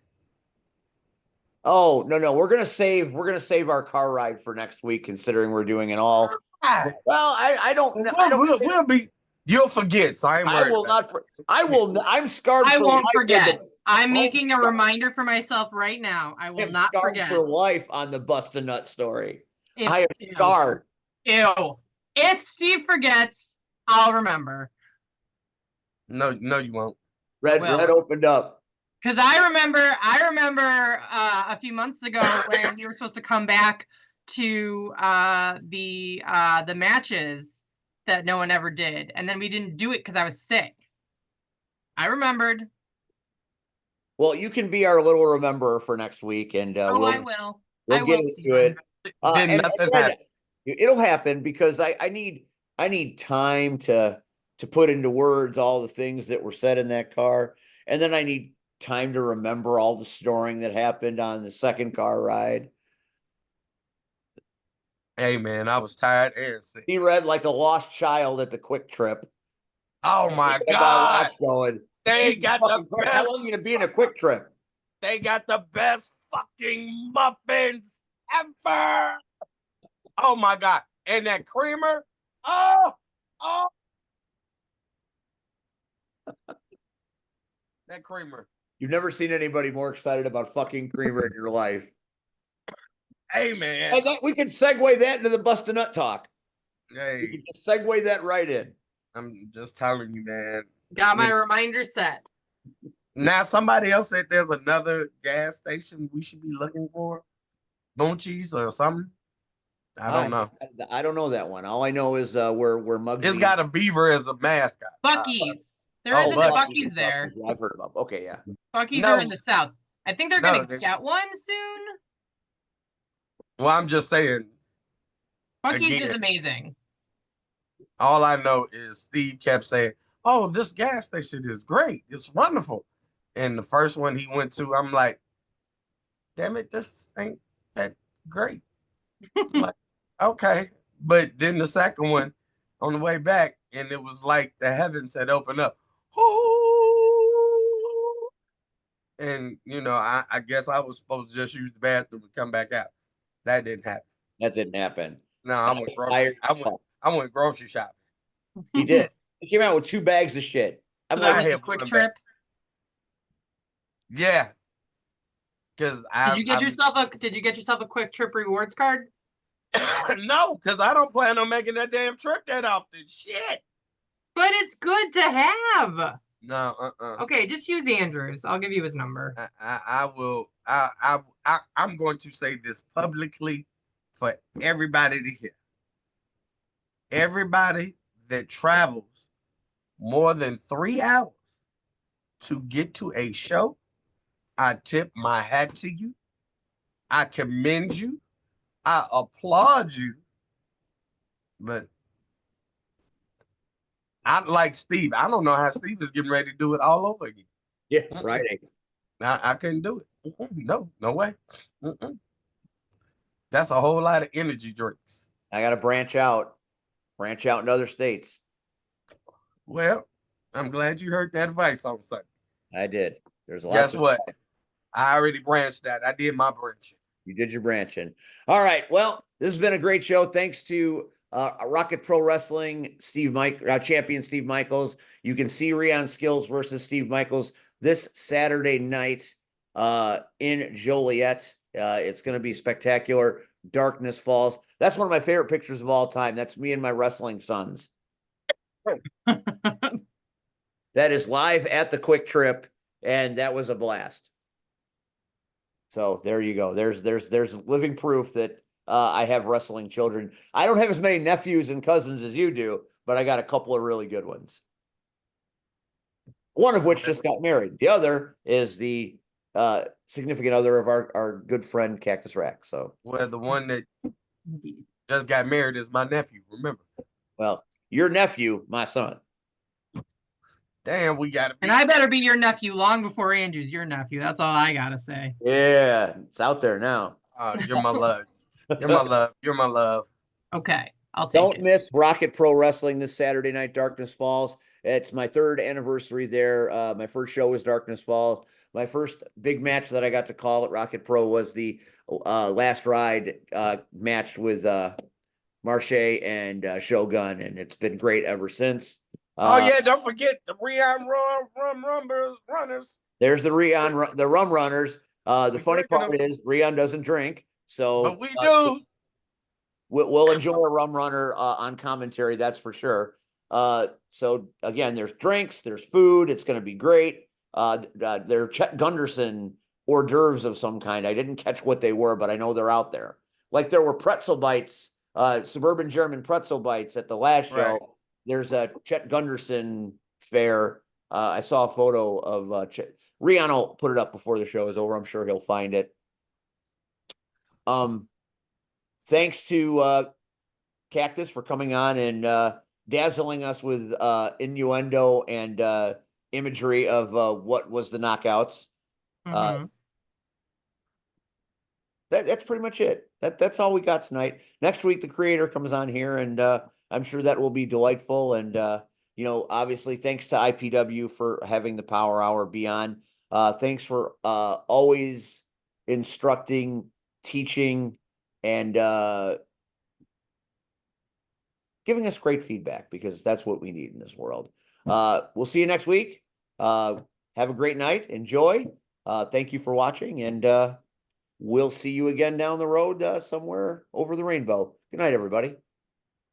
Oh, no. We're gonna save our car ride for next week, considering we're doing it all. Well, I don't know. We'll be. You'll forget, so I ain't worried. I will not. I will. I'm scarred. I for won't life forget. I'm Oh, making a God. reminder for myself right now. I will I'm not scarred forget. for life on the bust a nut story. I am Ew. scarred. Ew. If Steve forgets, I'll remember. No, you won't. Red opened up. Because I remember a few months ago when we were supposed to come back to the matches that no one ever did, and then we didn't do it because I was sick. I remembered. Well, you can be our little rememberer for next week, and I will. we'll I get will, into Steven. it. Did And nothing again, happen. it'll happen because I need time to put into words all the things that were said in that car, and then I need time to remember all the snoring that happened on the second car ride. Hey man, I was tired and sick. He read like a lost child at the Quick Trip. Oh my Had my God. watch going. They Jesus got the fucking Christ, how best. long are you gonna be in a Quick Trip? They got the best fucking muffins ever. Oh my God. And that creamer. Oh. That creamer. You've never seen anybody more excited about fucking creamer in your life. Hey man. And we can segue that into the bust a nut talk. We Hey, can just segue that right in. I'm just telling you, man. Got my reminder set. Now somebody else said there's another gas station we should be looking for. Bunchies or something. I don't know. I don't know that one. All I know is where Muggsy. It's got a beaver as a mascot. Bucky's. There oh, isn't a Buc-ee's. Bucky's there. Yeah, I've heard about. Okay, yeah. Bucky's No. are in the south. I think they're No, gonna they- get one soon. Well, I'm just saying, Bucky's Again. is amazing. all I know is Steve kept saying, "Oh, this gas station is great. It's wonderful." And the first one he went to, I'm like, "Damn it, this ain't that great." I'm like, okay. But then the second one on the way back, and it was like the heavens had opened up. Oh, and I guess I was supposed to just use the bathroom and come back out. That didn't happen. That didn't happen. No, I went grocery shopping. He did. He came out with 2 bags of shit. I'm So like, that was I a had quick one trip. Yeah. Because Did you get yourself a quick trip rewards card? no, because I don't plan on making that damn trip that often. Shit. But it's good to have. No, Okay, just use Andrew's. I'll give you his number. I will. I'm going to say this publicly for everybody to hear. Everybody that travels more than 3 hours to get to a show, I tip my hat to you. I commend you. I applaud you. But I like Steve. I don't know how Steve is getting ready to do it all over again. yeah, Friday. I couldn't do it. No way. That's a whole lot of energy drinks. I got to branch out in other states. Well, I'm glad you heard that advice on Sunday. I did. There's lots Guess of what? I already branched that. I did my branching. You did your branching. All right. Well, this has been a great show. Thanks to Rocket Pro Wrestling, champion Steve Michaels. You can see Rion Skillz versus Steve Michaels this Saturday night in Joliet. It's going to be spectacular. Darkness Falls. That's one of my favorite pictures of all time. That's me and my wrestling sons. That is live at the Quick Trip, and that was a blast. So there you go. There's living proof that I have wrestling children. I don't have as many nephews and cousins as you do, but I got a couple of really good ones. One of which just got married. The other is the significant other of our good friend Cactus Rack. So, well, the one that just got married is my nephew. Remember? Well, your nephew, my son. Damn, we gotta. And I better be your nephew long before Andrew's your nephew. That's all I gotta say. Yeah, it's out there now. You're my love. You're my love. You're my love. Okay, I'll take Don't it. miss Rocket Pro Wrestling this Saturday night, Darkness Falls. It's my 3rd anniversary there. My first show was Darkness Falls. My first big match that I got to call at Rocket Pro was the last ride match with Marche and Shogun, and it's been great ever since. Oh yeah, don't forget the Rion Rum Runners. There's the Rion, the Rum Runners. The We funny drinking part them. is Rion doesn't drink, so But we do. we'll enjoy a Rum Runner on commentary, that's for sure. So again, there's drinks, there's food. It's going to be great. they're Chet Gunderson hors d'oeuvres of some kind. I didn't catch what they were, but I know they're out there. Like there were pretzel bites, suburban German pretzel bites at the last show. Right. There's a Chet Gunderson fare. I saw a photo of Chet. Rion will put it up before the show is over. I'm sure he'll find it. Thanks to Cactus for coming on and dazzling us with innuendo and imagery of what was the knockouts. Mhm. That's pretty much it. That's all we got tonight. Next week, the creator comes on here, and I'm sure that will be delightful. And you know, obviously, thanks to IPW for having the Power Hour be on. Thanks for always instructing, teaching, and giving us great feedback, because that's what we need in this world. We'll see you next week. Have a great night. Enjoy. Thank you for watching, and we'll see you again down the road somewhere over the rainbow. Good night, everybody.